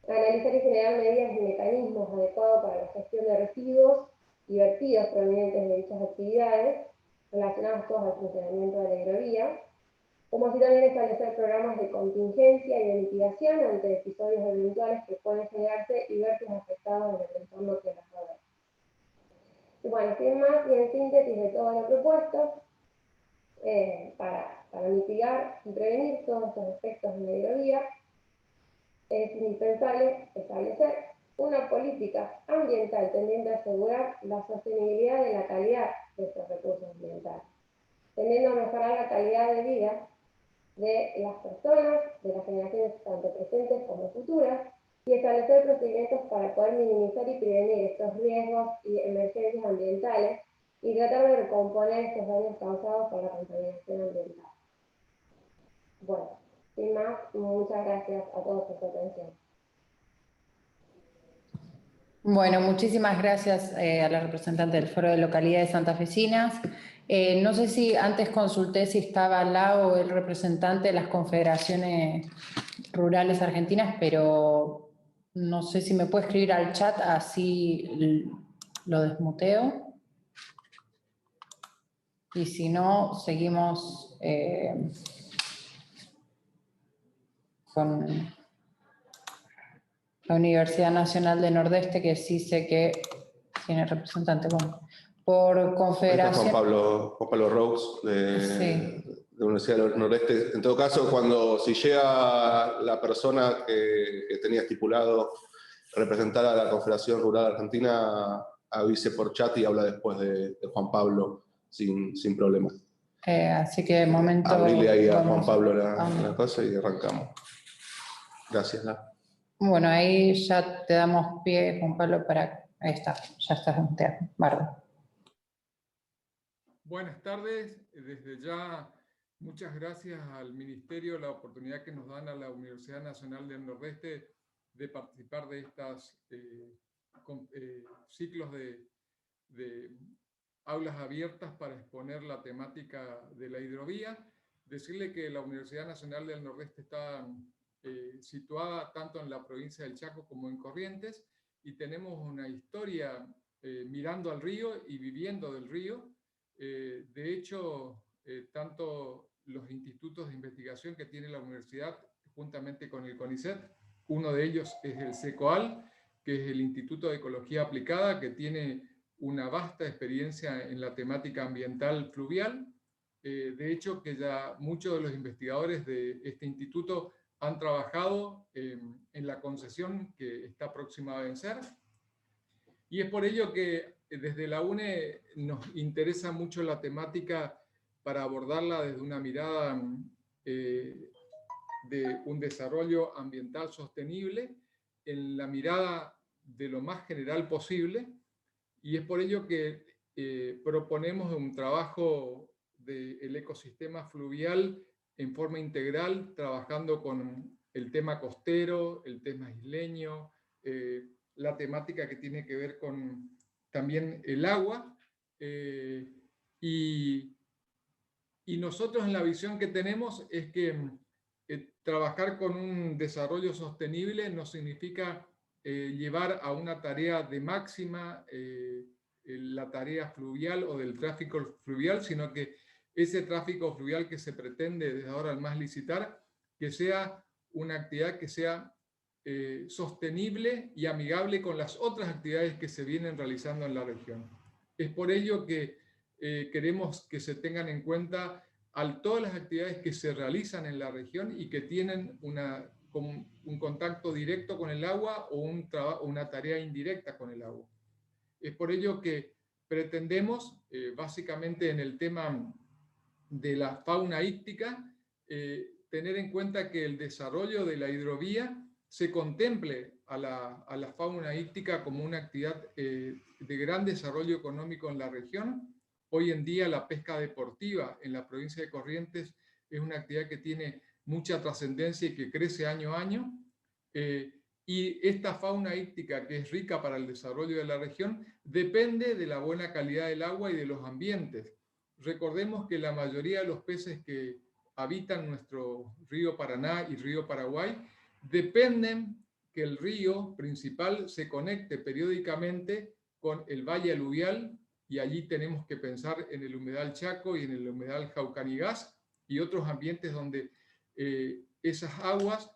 Speaker 7: analizar y generar medidas y mecanismos adecuados para la gestión de residuos y vertidos provenientes de dichas actividades relacionados todos al funcionamiento de la hidrovía, como así también establecer programas de contingencia y de mitigación ante episodios eventuales que pueden generarse y verse afectados en el entorno que las rodea. Y bueno, sin más y en síntesis de todo lo propuesto, para mitigar y prevenir todos estos efectos de la hidrovía, es indispensable establecer una política ambiental tendiente a asegurar la sostenibilidad de la calidad de estos recursos ambientales, tendiendo a mejorar la calidad de vida de las personas, de las generaciones tanto presentes como futuras, y establecer procedimientos para poder minimizar y prevenir estos riesgos y emergencias ambientales y tratar de recomponer estos daños causados por la contaminación ambiental. Bueno, sin más, muchas gracias a todos por su atención.
Speaker 5: Bueno, muchísimas gracias a la representante del Foro de Localidades Santafesinas. No sé si antes consulté si estaba Lau, el representante de las confederaciones rurales argentinas, pero no sé si me puede escribir al chat, así lo desmuteo. Y si no, seguimos con la Universidad Nacional del Nordeste, que sí sé que tiene representante. Bueno, por confederación.
Speaker 1: Juan Pablo Rose, de la Universidad del Nordeste. En todo caso, si llega la persona que tenía estipulado representar a la Confederación Rural Argentina, avise por chat y habla después de Juan Pablo, sin problema.
Speaker 5: Así que de momento...
Speaker 1: Abrirle ahí a Juan Pablo la cosa y arrancamos. Gracias, La.
Speaker 5: Bueno, ahí ya te damos pie, Juan Pablo, para... Ahí está, ya estás muteado. Bardo.
Speaker 8: Buenas tardes. Desde ya, muchas gracias al Ministerio, la oportunidad que nos dan a la Universidad Nacional del Nordeste de participar de estos ciclos de aulas abiertas para exponer la temática de la hidrovía. Decirle que la Universidad Nacional del Nordeste está situada tanto en la provincia del Chaco como en Corrientes, y tenemos una historia mirando al río y viviendo del río. De hecho, tanto los institutos de investigación que tiene la universidad, juntamente con el CONICET, uno de ellos es el SECOAL, que es el Instituto de Ecología Aplicada, que tiene una vasta experiencia en la temática ambiental fluvial. De hecho, que ya muchos de los investigadores de este instituto han trabajado en la concesión que está próxima a vencer. Y es por ello que desde la UNE nos interesa mucho la temática para abordarla desde una mirada de un desarrollo ambiental sostenible, en la mirada de lo más general posible, y es por ello que proponemos un trabajo del ecosistema fluvial en forma integral, trabajando con el tema costero, el tema isleño, la temática que tiene que ver con también el agua, y nosotros en la visión que tenemos es que trabajar con un desarrollo sostenible no significa llevar a una tarea de máxima la tarea fluvial o del tráfico fluvial, sino que ese tráfico fluvial que se pretende desde ahora al más licitar, que sea una actividad que sea sostenible y amigable con las otras actividades que se vienen realizando en la región. Es por ello que queremos que se tengan en cuenta todas las actividades que se realizan en la región y que tienen un contacto directo con el agua o una tarea indirecta con el agua. Es por ello que pretendemos, básicamente en el tema de la fauna íctica, tener en cuenta que el desarrollo de la hidrovía se contemple a la fauna íctica como una actividad de gran desarrollo económico en la región. Hoy en día la pesca deportiva en la provincia de Corrientes es una actividad que tiene mucha trascendencia y que crece año a año. Y esta fauna íctica, que es rica para el desarrollo de la región, depende de la buena calidad del agua y de los ambientes. Recordemos que la mayoría de los peces que habitan nuestro río Paraná y río Paraguay dependen que el río principal se conecte periódicamente con el valle aluvial, y allí tenemos que pensar en el humedal Chaco y en el humedal Jaucanigás y otros ambientes donde esas aguas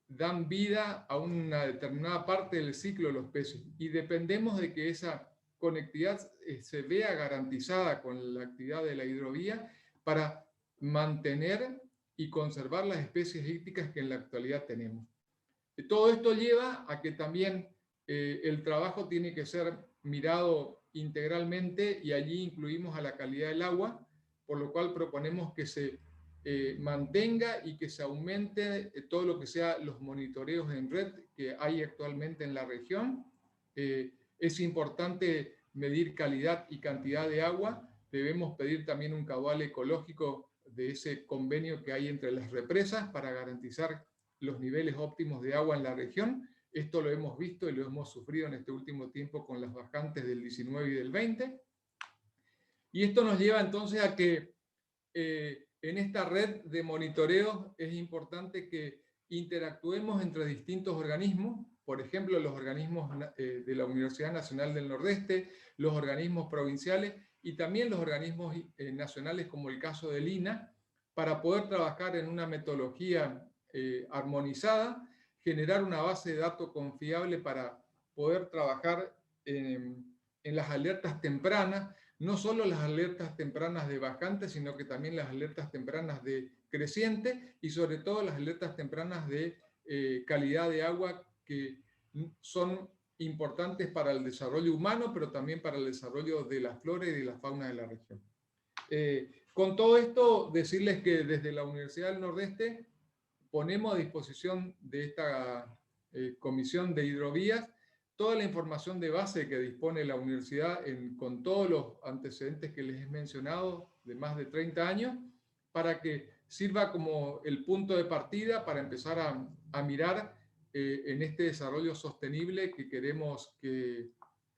Speaker 8: dan vida a una determinada parte del ciclo de los peces, y dependemos de que esa conectividad se vea garantizada con la actividad de la hidrovía para mantener y conservar las especies ícticas que en la actualidad tenemos. Todo esto lleva a que también el trabajo tiene que ser mirado integralmente, y allí incluimos a la calidad del agua, por lo cual proponemos que se mantenga y que se aumente todo lo que sea los monitoreos en red que hay actualmente en la región. Es importante medir calidad y cantidad de agua. Debemos pedir también un caudal ecológico de ese convenio que hay entre las represas para garantizar los niveles óptimos de agua en la región. Esto lo hemos visto y lo hemos sufrido en este último tiempo con las bajantes del 19 y del 20. Y esto nos lleva entonces a que en esta red de monitoreo es importante que interactuemos entre distintos organismos, por ejemplo, los organismos de la Universidad Nacional del Nordeste, los organismos provinciales y también los organismos nacionales, como el caso del INA, para poder trabajar en una metodología armonizada, generar una base de datos confiable para poder trabajar en las alertas tempranas, no solo las alertas tempranas de bajante, sino que también las alertas tempranas de creciente, y sobre todo las alertas tempranas de calidad de agua, que son importantes para el desarrollo humano, pero también para el desarrollo de la flora y de la fauna de la región. Con todo esto, decirles que desde la Universidad del Nordeste ponemos a disposición de esta comisión de hidrovías toda la información de base que dispone la universidad con todos los antecedentes que les he mencionado de más de 30 años, para que sirva como el punto de partida para empezar a mirar en este desarrollo sostenible que queremos que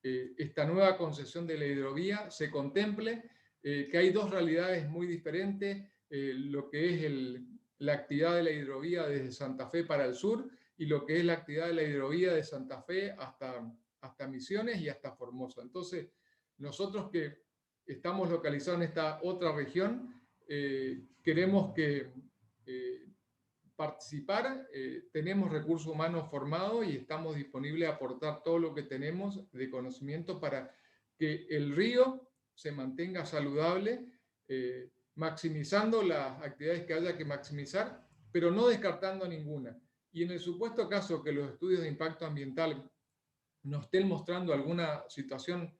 Speaker 8: esta nueva concesión de la hidrovía se contemple, que hay dos realidades muy diferentes, lo que es la actividad de la hidrovía desde Santa Fe para el sur, y lo que es la actividad de la hidrovía de Santa Fe hasta Misiones y hasta Formosa. Entonces, nosotros que estamos localizados en esta otra región, queremos que participar, tenemos recursos humanos formados y estamos disponibles a aportar todo lo que tenemos de conocimiento para que el río se mantenga saludable, maximizando las actividades que haya que maximizar, pero no descartando ninguna. Y en el supuesto caso que los estudios de impacto ambiental nos estén mostrando alguna situación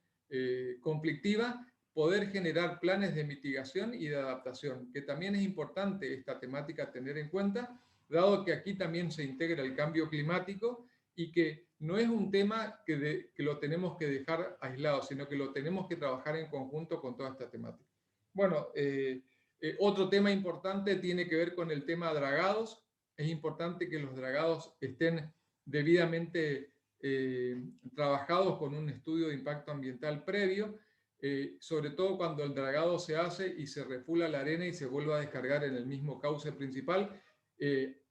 Speaker 8: conflictiva, poder generar planes de mitigación y de adaptación, que también es importante esta temática a tener en cuenta, dado que aquí también se integra el cambio climático y que no es un tema que lo tenemos que dejar aislado, sino que lo tenemos que trabajar en conjunto con toda esta temática. Bueno, otro tema importante tiene que ver con el tema dragados. Es importante que los dragados estén debidamente trabajados con un estudio de impacto ambiental previo, sobre todo cuando el dragado se hace y se refula la arena y se vuelve a descargar en el mismo cauce principal.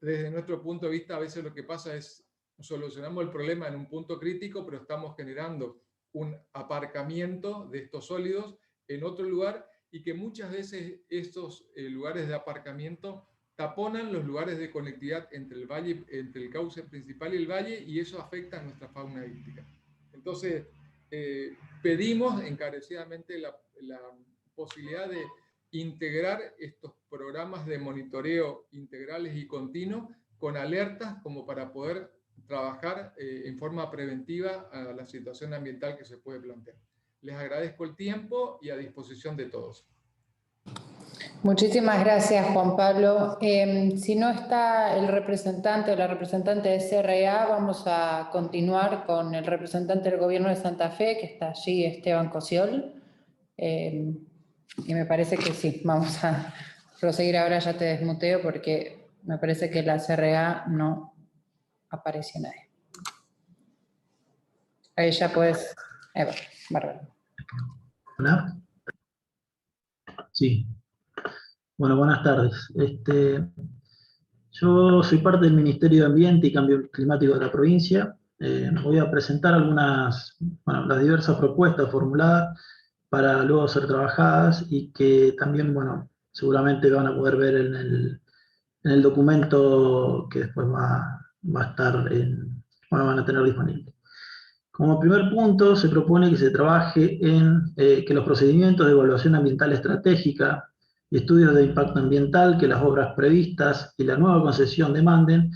Speaker 8: Desde nuestro punto de vista, a veces lo que pasa es solucionamos el problema en un punto crítico, pero estamos generando un aparcamiento de estos sólidos en otro lugar y que muchas veces estos lugares de aparcamiento taponan los lugares de conectividad entre el valle, entre el cauce principal y el valle, y eso afecta a nuestra fauna hídrica. Entonces, pedimos encarecidamente la posibilidad de integrar estos programas de monitoreo integrales y continuos con alertas como para poder trabajar en forma preventiva a la situación ambiental que se puede plantear. Les agradezco el tiempo y a disposición de todos.
Speaker 5: Muchísimas gracias, Juan Pablo. Si no está el representante o la representante de CRA, vamos a continuar con el representante del Gobierno de Santa Fe, que está allí, Esteban Cosiol. Y me parece que sí, vamos a proseguir ahora, ya te desmuteo, porque me parece que la CRA no apareció nadie. Ahí ya puedes... Eva, bárbaro.
Speaker 9: ¿Hola? Sí. Bueno, buenas tardes. Yo soy parte del Ministerio de Ambiente y Cambio Climático de la provincia. Voy a presentar las diversas propuestas formuladas para luego ser trabajadas y que también, seguramente van a poder ver en el documento que después va a estar van a tener disponible. Como primer punto, se propone que se trabaje en que los procedimientos de evaluación ambiental estratégica y estudios de impacto ambiental que las obras previstas y la nueva concesión demanden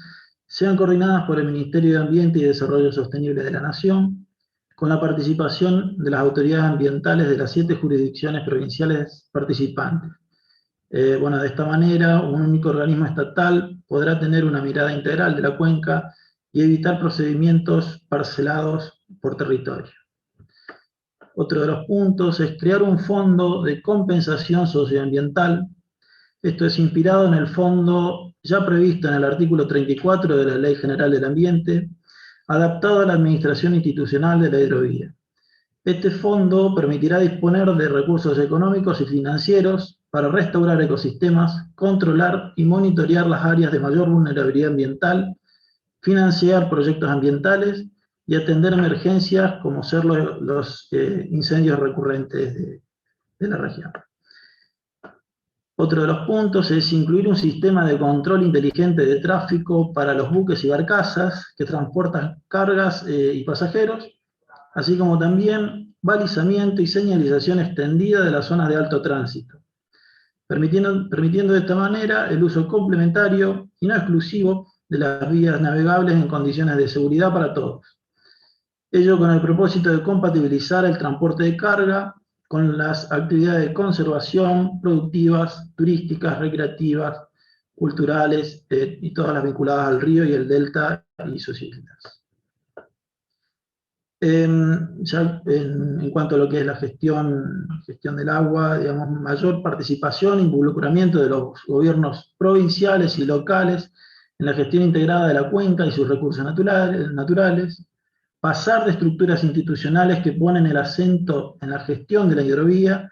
Speaker 9: sean coordinadas por el Ministerio de Ambiente y Desarrollo Sostenible de la Nación, con la participación de las autoridades ambientales de las 7 jurisdicciones provinciales participantes. De esta manera, un único organismo estatal podrá tener una mirada integral de la cuenca y evitar procedimientos parcelados por territorio. Otro de los puntos es crear un fondo de compensación socioambiental. Esto es inspirado en el fondo ya previsto en el artículo 34 de la Ley General del Ambiente, adaptado a la administración institucional de la hidrovía. Este fondo permitirá disponer de recursos económicos y financieros para restaurar ecosistemas, controlar y monitorear las áreas de mayor vulnerabilidad ambiental, financiar proyectos ambientales y atender emergencias como ser los incendios recurrentes de la región. Otro de los puntos es incluir un sistema de control inteligente de tráfico para los buques y barcazas que transportan cargas y pasajeros, así como también balizamiento y señalización extendida de las zonas de alto tránsito, permitiendo de esta manera el uso complementario y no exclusivo de las vías navegables en condiciones de seguridad para todos. Ello con el propósito de compatibilizar el transporte de carga con las actividades de conservación, productivas, turísticas, recreativas, culturales y todas las vinculadas al río y el delta y sus islas. Ya en cuanto a lo que es la gestión del agua, digamos, mayor participación e involucramiento de los gobiernos provinciales y locales en la gestión integrada de la cuenca y sus recursos naturales, pasar de estructuras institucionales que ponen el acento en la gestión de la hidrovía a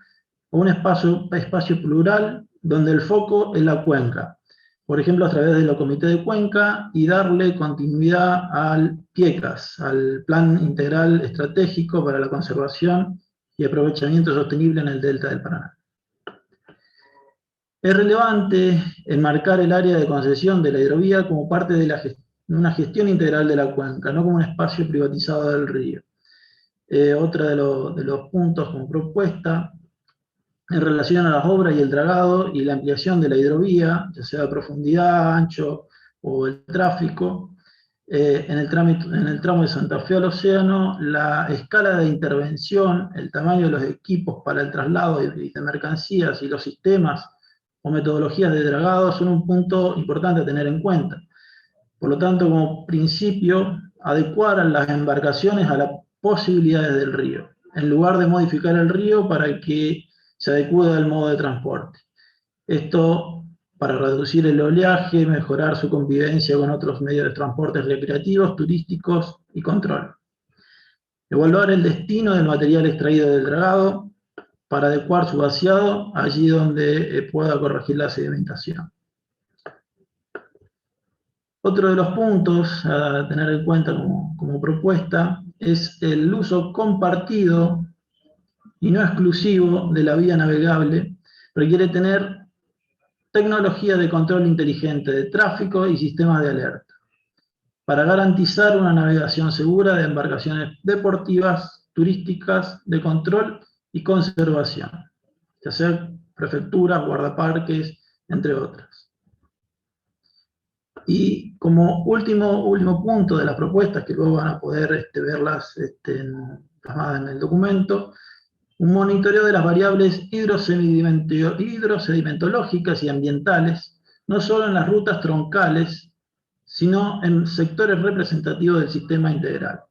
Speaker 9: un espacio plural donde el foco es la cuenca, por ejemplo a través de los comités de cuenca, y darle continuidad al PIECAS, al Plan Integral Estratégico para la Conservación y Aprovechamiento Sostenible en el Delta del Paraná. Es relevante enmarcar el área de concesión de la hidrovía como parte de una gestión integral de la cuenca, no como un espacio privatizado del río. Otro de los puntos como propuesta, en relación a las obras y el dragado y la ampliación de la hidrovía, ya sea de profundidad, ancho o el tráfico, en el tramo de Santa Fe al océano, la escala de intervención, el tamaño de los equipos para el traslado de mercancías y los sistemas o metodologías de dragado son un punto importante a tener en cuenta. Por lo tanto, como principio, adecuar a las embarcaciones a las posibilidades del río, en lugar de modificar el río para que se adecue al modo de transporte. Esto para reducir el oleaje, mejorar su convivencia con otros medios de transporte recreativos, turísticos y control. Evaluar el destino del material extraído del dragado para adecuar su vaciado allí donde pueda corregir la sedimentación. Otro de los puntos a tener en cuenta como propuesta es el uso compartido y no exclusivo de la vía navegable. Requiere tener tecnología de control inteligente de tráfico y sistemas de alerta, para garantizar una navegación segura de embarcaciones deportivas, turísticas, de control y conservación, ya sea prefecturas, guardaparques, entre otras. Y como último punto de las propuestas, que luego van a poder verlas plasmadas en el documento, un monitoreo de las variables hidrosedimentológicas y ambientales, no solo en las rutas troncales, sino en sectores representativos del sistema integral.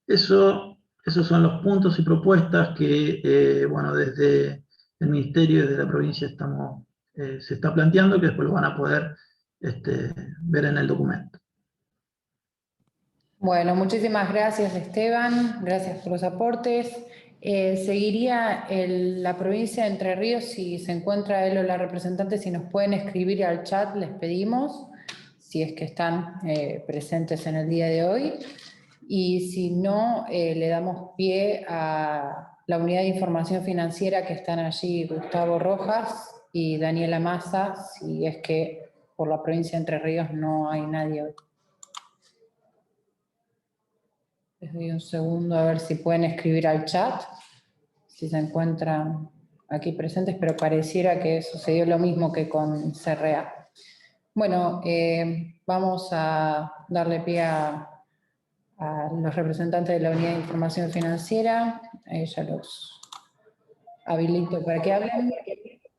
Speaker 9: Esos son los puntos y propuestas que, bueno, desde el Ministerio y desde la provincia se está planteando, que después lo van a poder ver en el documento.
Speaker 5: Bueno, muchísimas gracias, Esteban, gracias por los aportes. Seguiría la provincia de Entre Ríos, si se encuentra él o la representante, si nos pueden escribir al chat, les pedimos, si es que están presentes en el día de hoy. Y si no, le damos pie a la unidad de información financiera, que están allí Gustavo Rojas y Daniela Massa, si es que por la provincia de Entre Ríos no hay nadie hoy. Les doy un segundo a ver si pueden escribir al chat, si se encuentran aquí presentes, pero pareciera que sucedió lo mismo que con CRA. Bueno, vamos a darle pie a los representantes de la unidad de información financiera. Ya los habilito para que hablen.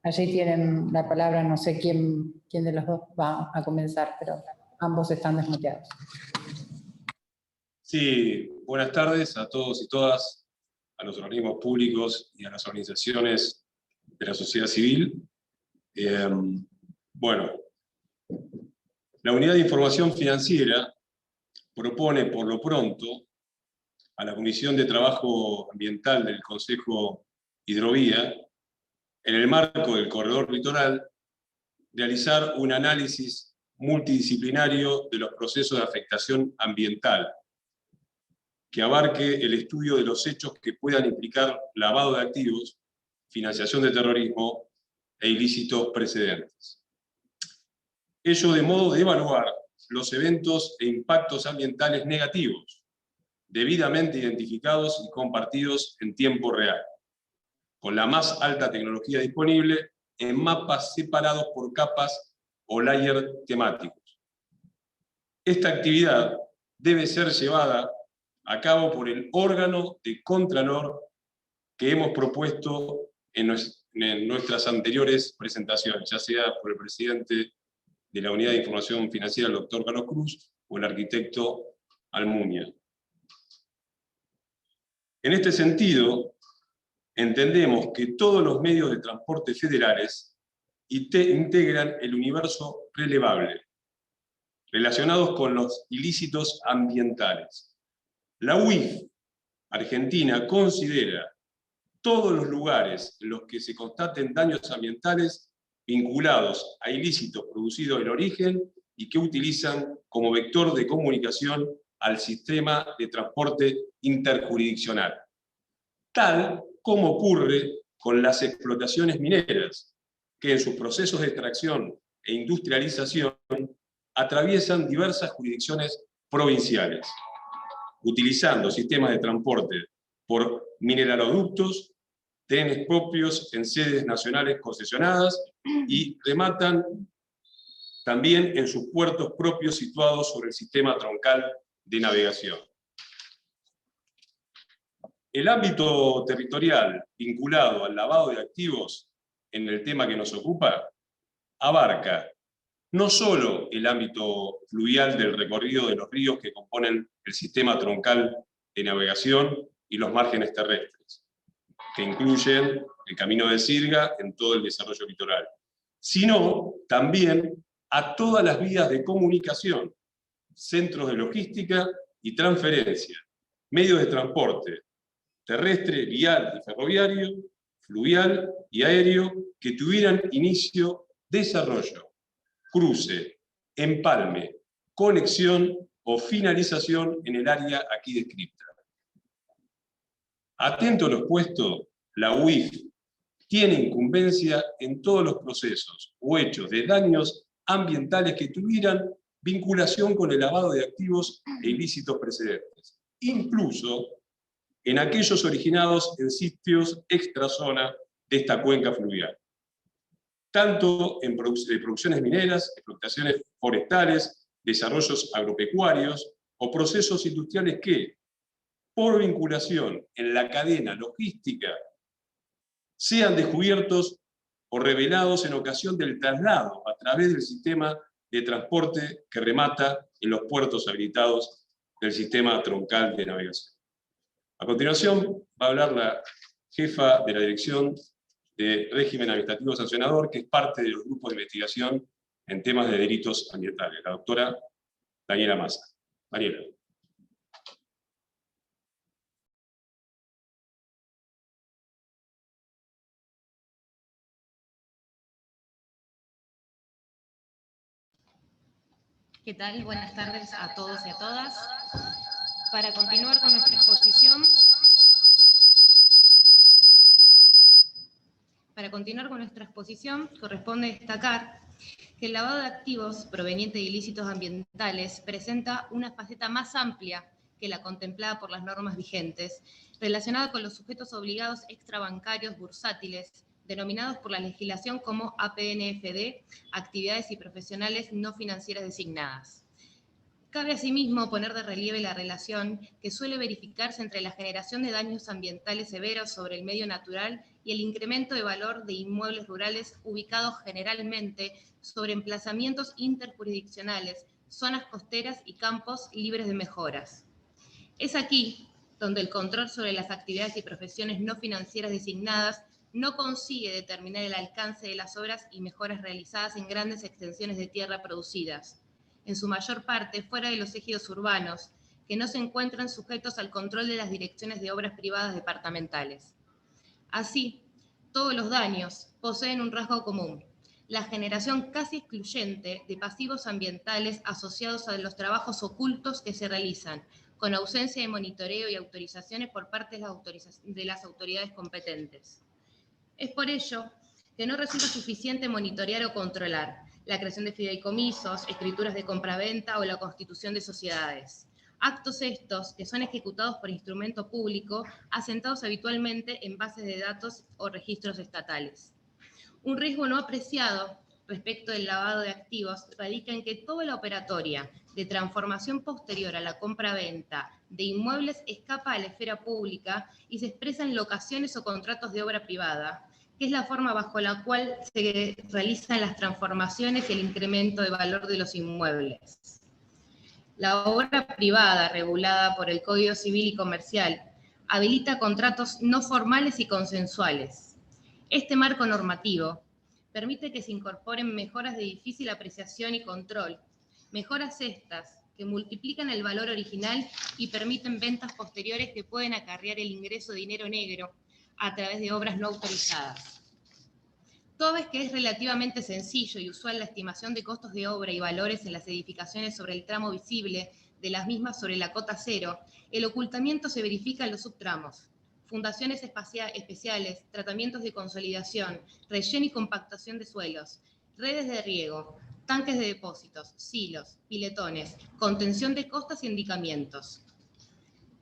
Speaker 5: Allí tienen la palabra, no sé quién de los dos va a comenzar, pero ambos están desmuteados.
Speaker 10: Sí, buenas tardes a todos y todas, a los organismos públicos y a las organizaciones de la sociedad civil. Bueno, la Unidad de Información Financiera propone por lo pronto a la Comisión de Trabajo Ambiental del Consejo Hidrovía, en el marco del corredor litoral, realizar un análisis multidisciplinario de los procesos de afectación ambiental, que abarque el estudio de los hechos que puedan implicar lavado de activos, financiación de terrorismo e ilícitos precedentes. Ello de modo de evaluar los eventos e impactos ambientales negativos, debidamente identificados y compartidos en tiempo real, con la más alta tecnología disponible, en mapas separados por capas o layer temáticos. Esta actividad debe ser llevada a cabo por el órgano de Contralor que hemos propuesto en nuestras anteriores presentaciones, ya sea por el presidente de la Unidad de Información Financiera, el doctor Carlos Cruz, o el arquitecto Almunia. En este sentido, entendemos que todos los medios de transporte federales integran el universo relevable, relacionados con los ilícitos ambientales. La UIF Argentina considera todos los lugares en los que se constaten daños ambientales vinculados a ilícitos producidos en origen y que utilizan como vector de comunicación al sistema de transporte interjurisdiccional, tal como ocurre con las explotaciones mineras, que en sus procesos de extracción e industrialización atraviesan diversas jurisdicciones provinciales, utilizando sistemas de transporte por mineraloductos, trenes propios en sedes nacionales concesionadas y rematan también en sus puertos propios situados sobre el sistema troncal de navegación. El ámbito territorial vinculado al lavado de activos en el tema que nos ocupa abarca no solo el ámbito fluvial del recorrido de los ríos que componen el sistema troncal de navegación y los márgenes terrestres, que incluyen el camino de Sirga en todo el desarrollo litoral, sino también a todas las vías de comunicación, centros de logística y transferencia, medios de transporte terrestre, vial y ferroviario, fluvial y aéreo que tuvieran inicio, desarrollo, cruce, empalme, conexión o finalización en el área aquí descrita. Atento a lo expuesto, la UIF tiene incumbencia en todos los procesos o hechos de daños ambientales que tuvieran vinculación con el lavado de activos e ilícitos precedentes, incluso en aquellos originados en sitios extrazona de esta cuenca fluvial, tanto en producciones mineras, explotaciones forestales, desarrollos agropecuarios o procesos industriales que, por vinculación en la cadena logística, sean descubiertos o revelados en ocasión del traslado a través del sistema de transporte que remata en los puertos habilitados del sistema troncal de navegación. A continuación va a hablar la jefa de la Dirección de Régimen Administrativo Sancionador, que es parte de los grupos de investigación en temas de delitos ambientales, la doctora Daniela Massa. Daniela.
Speaker 11: ¿Qué tal? Buenas tardes a todos y a todas. Para continuar con nuestra exposición, corresponde destacar que el lavado de activos proveniente de ilícitos ambientales presenta una faceta más amplia que la contemplada por las normas vigentes, relacionada con los sujetos obligados extrabancarios bursátiles, denominados por la legislación como APNFD, actividades y profesionales no financieras designadas. Cabe asimismo poner de relieve la relación que suele verificarse entre la generación de daños ambientales severos sobre el medio natural y el incremento de valor de inmuebles rurales ubicados generalmente sobre emplazamientos interjurisdiccionales, zonas costeras y campos libres de mejoras. Es aquí donde el control sobre las actividades y profesiones no financieras designadas no consigue determinar el alcance de las obras y mejoras realizadas en grandes extensiones de tierra producidas, en su mayor parte fuera de los ejidos urbanos, que no se encuentran sujetos al control de las direcciones de obras privadas departamentales. Así, todos los daños poseen un rasgo común: la generación casi excluyente de pasivos ambientales asociados a los trabajos ocultos que se realizan, con ausencia de monitoreo y autorizaciones por parte de las autoridades competentes. Es por ello que no resulta suficiente monitorear o controlar la creación de fideicomisos, escrituras de compraventa o la constitución de sociedades. Actos estos que son ejecutados por instrumento público, asentados habitualmente en bases de datos o registros estatales. Un riesgo no apreciado respecto del lavado de activos radica en que toda la operatoria de transformación posterior a la compra-venta de inmuebles escapa a la esfera pública y se expresa en locaciones o contratos de obra privada, que es la forma bajo la cual se realizan las transformaciones y el incremento de valor de los inmuebles. La obra privada, regulada por el Código Civil y Comercial, habilita contratos no formales y consensuales. Este marco normativo permite que se incorporen mejoras de difícil apreciación y control, mejoras estas que multiplican el valor original y permiten ventas posteriores que pueden acarrear el ingreso de dinero negro a través de obras no autorizadas. Toda vez que es relativamente sencillo y usual la estimación de costos de obra y valores en las edificaciones sobre el tramo visible de las mismas sobre la cota cero, el ocultamiento se verifica en los subtramos, fundaciones especiales, tratamientos de consolidación, relleno y compactación de suelos, redes de riego, tanques de depósitos, silos, piletones, contención de costas y endicamientos.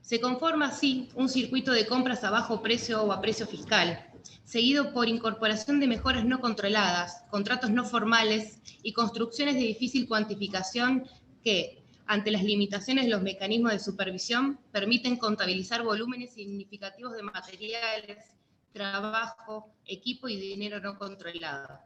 Speaker 11: Se conforma así un circuito de compras a bajo precio o a precio fiscal, seguido por incorporación de mejoras no controladas, contratos no formales y construcciones de difícil cuantificación que, ante las limitaciones de los mecanismos de supervisión, permiten contabilizar volúmenes significativos de materiales, trabajo, equipo y dinero no controlado.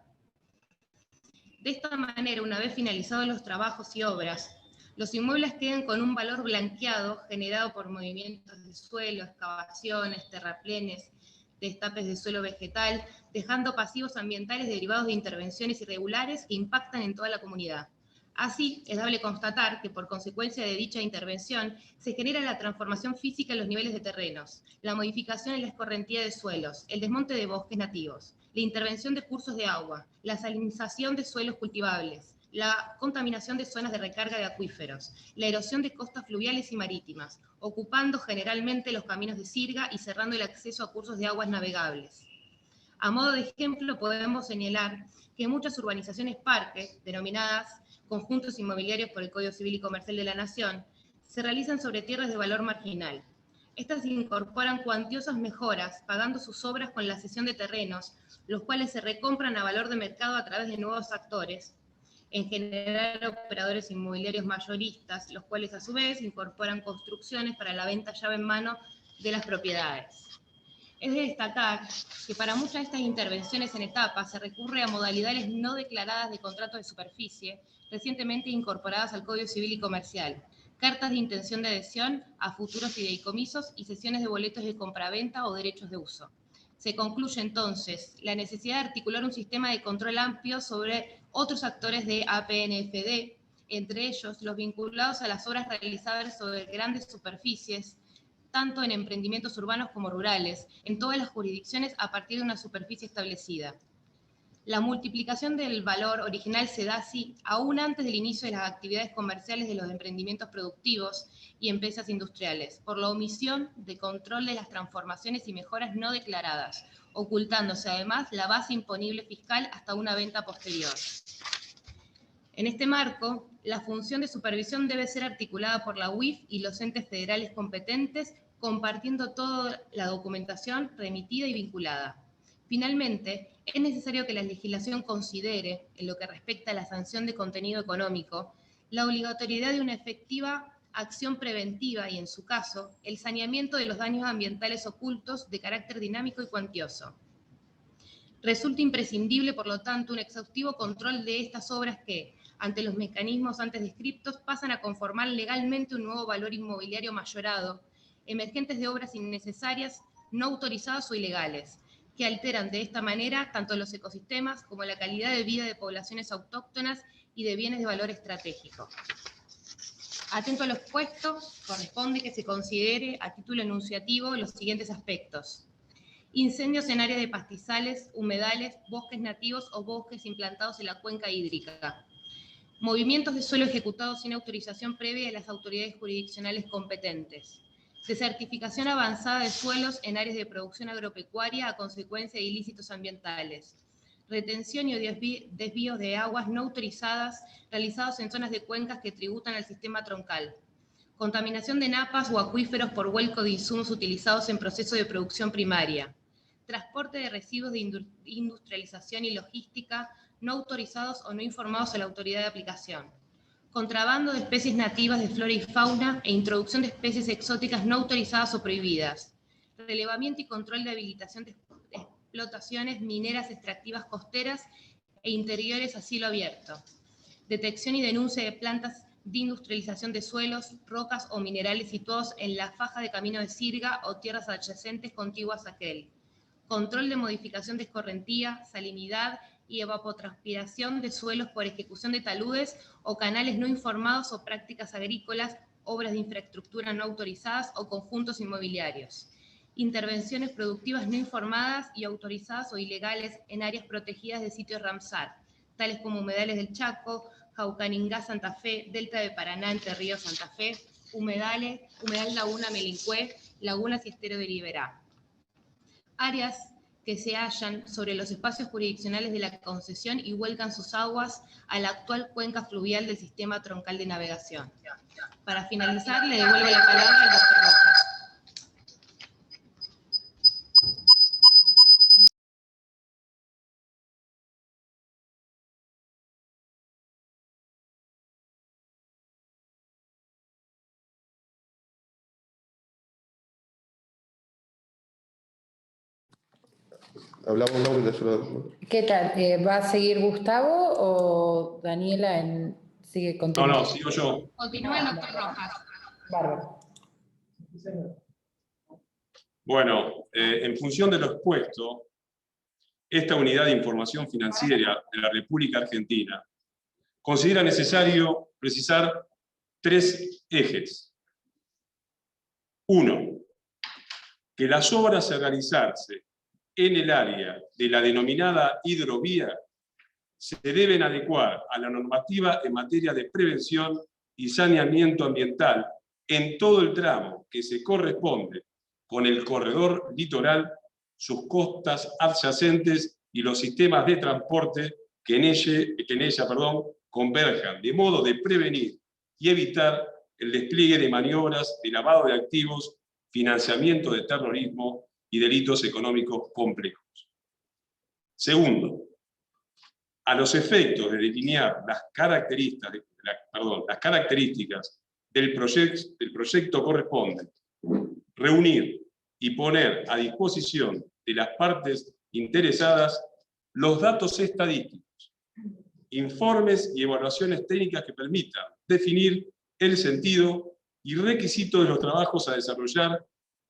Speaker 11: De esta manera, una vez finalizados los trabajos y obras, los inmuebles quedan con un valor blanqueado generado por movimientos de suelo, excavaciones, terraplenes, destapes de suelo vegetal, dejando pasivos ambientales derivados de intervenciones irregulares que impactan en toda la comunidad. Así, es dable constatar que por consecuencia de dicha intervención se genera la transformación física en los niveles de terrenos, la modificación en la escorrentía de suelos, el desmonte de bosques nativos, la intervención de cursos de agua, la salinización de suelos cultivables, la contaminación de zonas de recarga de acuíferos, la erosión de costas fluviales y marítimas, ocupando generalmente los caminos de sirga y cerrando el acceso a cursos de aguas navegables. A modo de ejemplo, podemos señalar que muchas urbanizaciones parques, denominadas conjuntos inmobiliarios por el Código Civil y Comercial de la Nación, se realizan sobre tierras de valor marginal. Estas incorporan cuantiosas mejoras, pagando sus obras con la cesión de terrenos, los cuales se recompran a valor de mercado a través de nuevos actores, en general operadores inmobiliarios mayoristas, los cuales a su vez incorporan construcciones para la venta llave en mano de las propiedades. Es de destacar que para muchas de estas intervenciones en etapas se recurre a modalidades no declaradas de contrato de superficie, recientemente incorporadas al Código Civil y Comercial, cartas de intención de adhesión a futuros fideicomisos y sesiones de boletos de compraventa o derechos de uso. Se concluye entonces la necesidad de articular un sistema de control amplio sobre otros actores de APNFD, entre ellos los vinculados a las obras realizadas sobre grandes superficies, tanto en emprendimientos urbanos como rurales, en todas las jurisdicciones a partir de una superficie establecida. La multiplicación del valor original se da así aún antes del inicio de las actividades comerciales de los emprendimientos productivos y empresas industriales, por la omisión de control de las transformaciones y mejoras no declaradas, ocultándose además la base imponible fiscal hasta una venta posterior. En este marco, la función de supervisión debe ser articulada por la UIF y los entes federales competentes, compartiendo toda la documentación remitida y vinculada. Finalmente, es necesario que la legislación considere, en lo que respecta a la sanción de contenido económico, la obligatoriedad de una efectiva acción preventiva y, en su caso, el saneamiento de los daños ambientales ocultos de carácter dinámico y cuantioso. Resulta imprescindible, por lo tanto, un exhaustivo control de estas obras que, ante los mecanismos antes descriptos, pasan a conformar legalmente un nuevo valor inmobiliario mayorado, emergentes de obras innecesarias, no autorizadas o ilegales, que alteran de esta manera tanto los ecosistemas como la calidad de vida de poblaciones autóctonas y de bienes de valor estratégico. Atento a lo expuesto, corresponde que se considere a título enunciativo los siguientes aspectos: incendios en áreas de pastizales, humedales, bosques nativos o bosques implantados en la cuenca hídrica, movimientos de suelo ejecutados sin autorización previa de las autoridades jurisdiccionales competentes, desertificación avanzada de suelos en áreas de producción agropecuaria a consecuencia de ilícitos ambientales, retención y desvíos de aguas no autorizadas realizados en zonas de cuencas que tributan al sistema troncal, contaminación de napas o acuíferos por vuelco de insumos utilizados en proceso de producción primaria, transporte de residuos de industrialización y logística no autorizados o no informados a la autoridad de aplicación, contrabando de especies nativas de flora y fauna e introducción de especies exóticas no autorizadas o prohibidas, relevamiento y control de habilitación de explotaciones mineras extractivas costeras e interiores a cielo abierto, detección y denuncia de plantas de industrialización de suelos, rocas o minerales situados en la faja de camino de sirga o tierras adyacentes contiguas a aquel, control de modificación de escorrentía, salinidad y evapotranspiración de suelos por ejecución de taludes o canales no informados o prácticas agrícolas, obras de infraestructura no autorizadas o conjuntos inmobiliarios, intervenciones productivas no informadas y autorizadas o ilegales en áreas protegidas de sitios Ramsar, tales como humedales del Chaco, Jaucaningá, Santa Fe, Delta de Paraná, Entre Ríos, Santa Fe, humedal Laguna Melincue, lagunas y estero de Liberá. áreas que se hallan sobre los espacios jurisdiccionales de la concesión y vuelcan sus aguas a la actual cuenca fluvial del sistema troncal de navegación. Para finalizar, le devuelvo la palabra al doctor Rojas.
Speaker 1: Hablamos un poco.
Speaker 5: ¿Qué tal? ¿Va a seguir Gustavo o Daniela sigue continuando?
Speaker 10: No, sigo yo.
Speaker 11: Continúa el doctor Rojas.
Speaker 5: Bárbaro.
Speaker 10: Bueno, en función de lo expuesto, esta Unidad de Información Financiera de la República Argentina considera necesario precisar 3 ejes. 1. Que las obras a realizarse en el área de la denominada hidrovía se deben adecuar a la normativa en materia de prevención y saneamiento ambiental en todo el tramo que se corresponde con el corredor litoral, sus costas adyacentes y los sistemas de transporte que en ella converjan, de modo de prevenir y evitar el despliegue de maniobras de lavado de activos, financiamiento de terrorismo y delitos económicos complejos. Segundo, a los efectos de delinear las características del proyecto corresponde reunir y poner a disposición de las partes interesadas los datos estadísticos, informes y evaluaciones técnicas que permitan definir el sentido y requisitos de los trabajos a desarrollar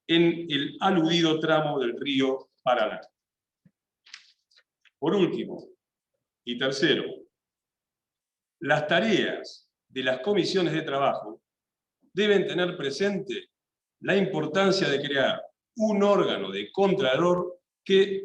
Speaker 10: en el aludido tramo del río Paraná. Por último, y tercero, las tareas de las comisiones de trabajo deben tener presente la importancia de crear un órgano de contralor que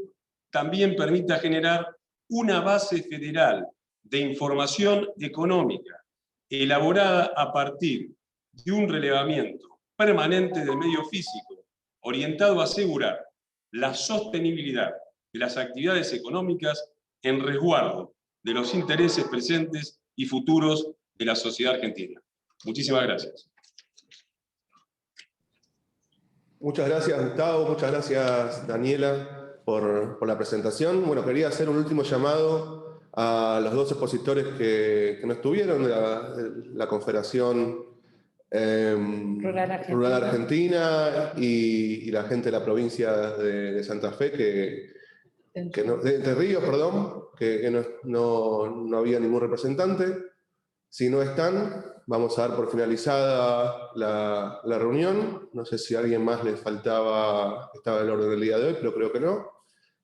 Speaker 10: también permita generar una base federal de información económica elaborada a partir de un relevamiento permanente del medio físico, orientado a asegurar la sostenibilidad de las actividades económicas en resguardo de los intereses presentes y futuros de la sociedad argentina. Muchísimas gracias.
Speaker 1: Muchas gracias, Gustavo, muchas gracias, Daniela, por la presentación. Bueno, quería hacer un último llamado a los 2 expositores que no estuvieron, de la Confederación Rural Argentina y la gente de la provincia de Santa Fe, de Entre Ríos, perdón, que no había ningún representante. Si no están, vamos a dar por finalizada la reunión. No sé si a alguien más les faltaba, estaba en el orden del día de hoy, pero creo que no.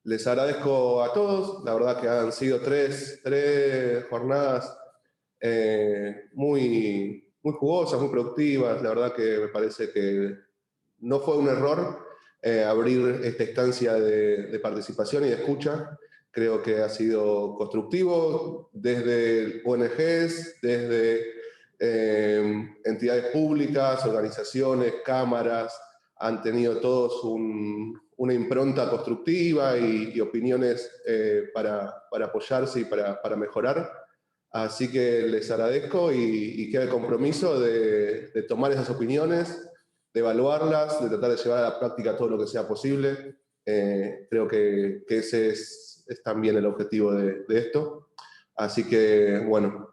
Speaker 1: Les agradezco a todos. La verdad que han sido tres jornadas muy jugosas, muy productivas. La verdad que me parece que no fue un error abrir esta instancia de participación y de escucha. Creo que ha sido constructivo desde ONGs, desde entidades públicas, organizaciones, cámaras, han tenido todos una impronta constructiva y opiniones para apoyarse y para mejorar. Así que les agradezco y queda el compromiso de tomar esas opiniones, de evaluarlas, de tratar de llevar a la práctica todo lo que sea posible. Creo que ese es también el objetivo de esto. Así que, bueno,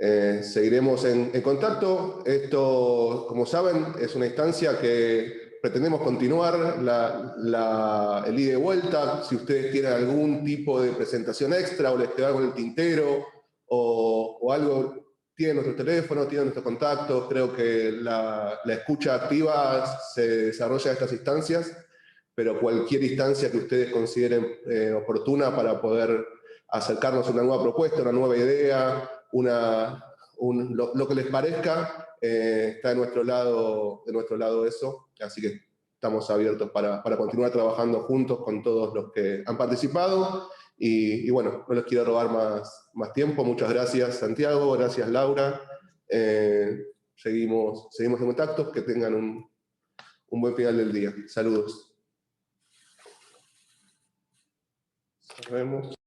Speaker 1: seguiremos en contacto. Esto, como saben, es una instancia que pretendemos continuar el ida y vuelta. Si ustedes tienen algún tipo de presentación extra o les queda algo en el tintero o algo, tienen nuestro teléfono, tienen nuestros contactos. Creo que la escucha activa se desarrolla en estas instancias, pero cualquier instancia que ustedes consideren oportuna para poder acercarnos a una nueva propuesta, una nueva idea, lo que les parezca, está de nuestro lado eso. Así que estamos abiertos para continuar trabajando juntos con todos los que han participado. Y bueno, no les quiero robar más tiempo. Muchas gracias, Santiago. Gracias, Laura. Seguimos en contacto. Que tengan un buen final del día. Saludos. Nos vemos.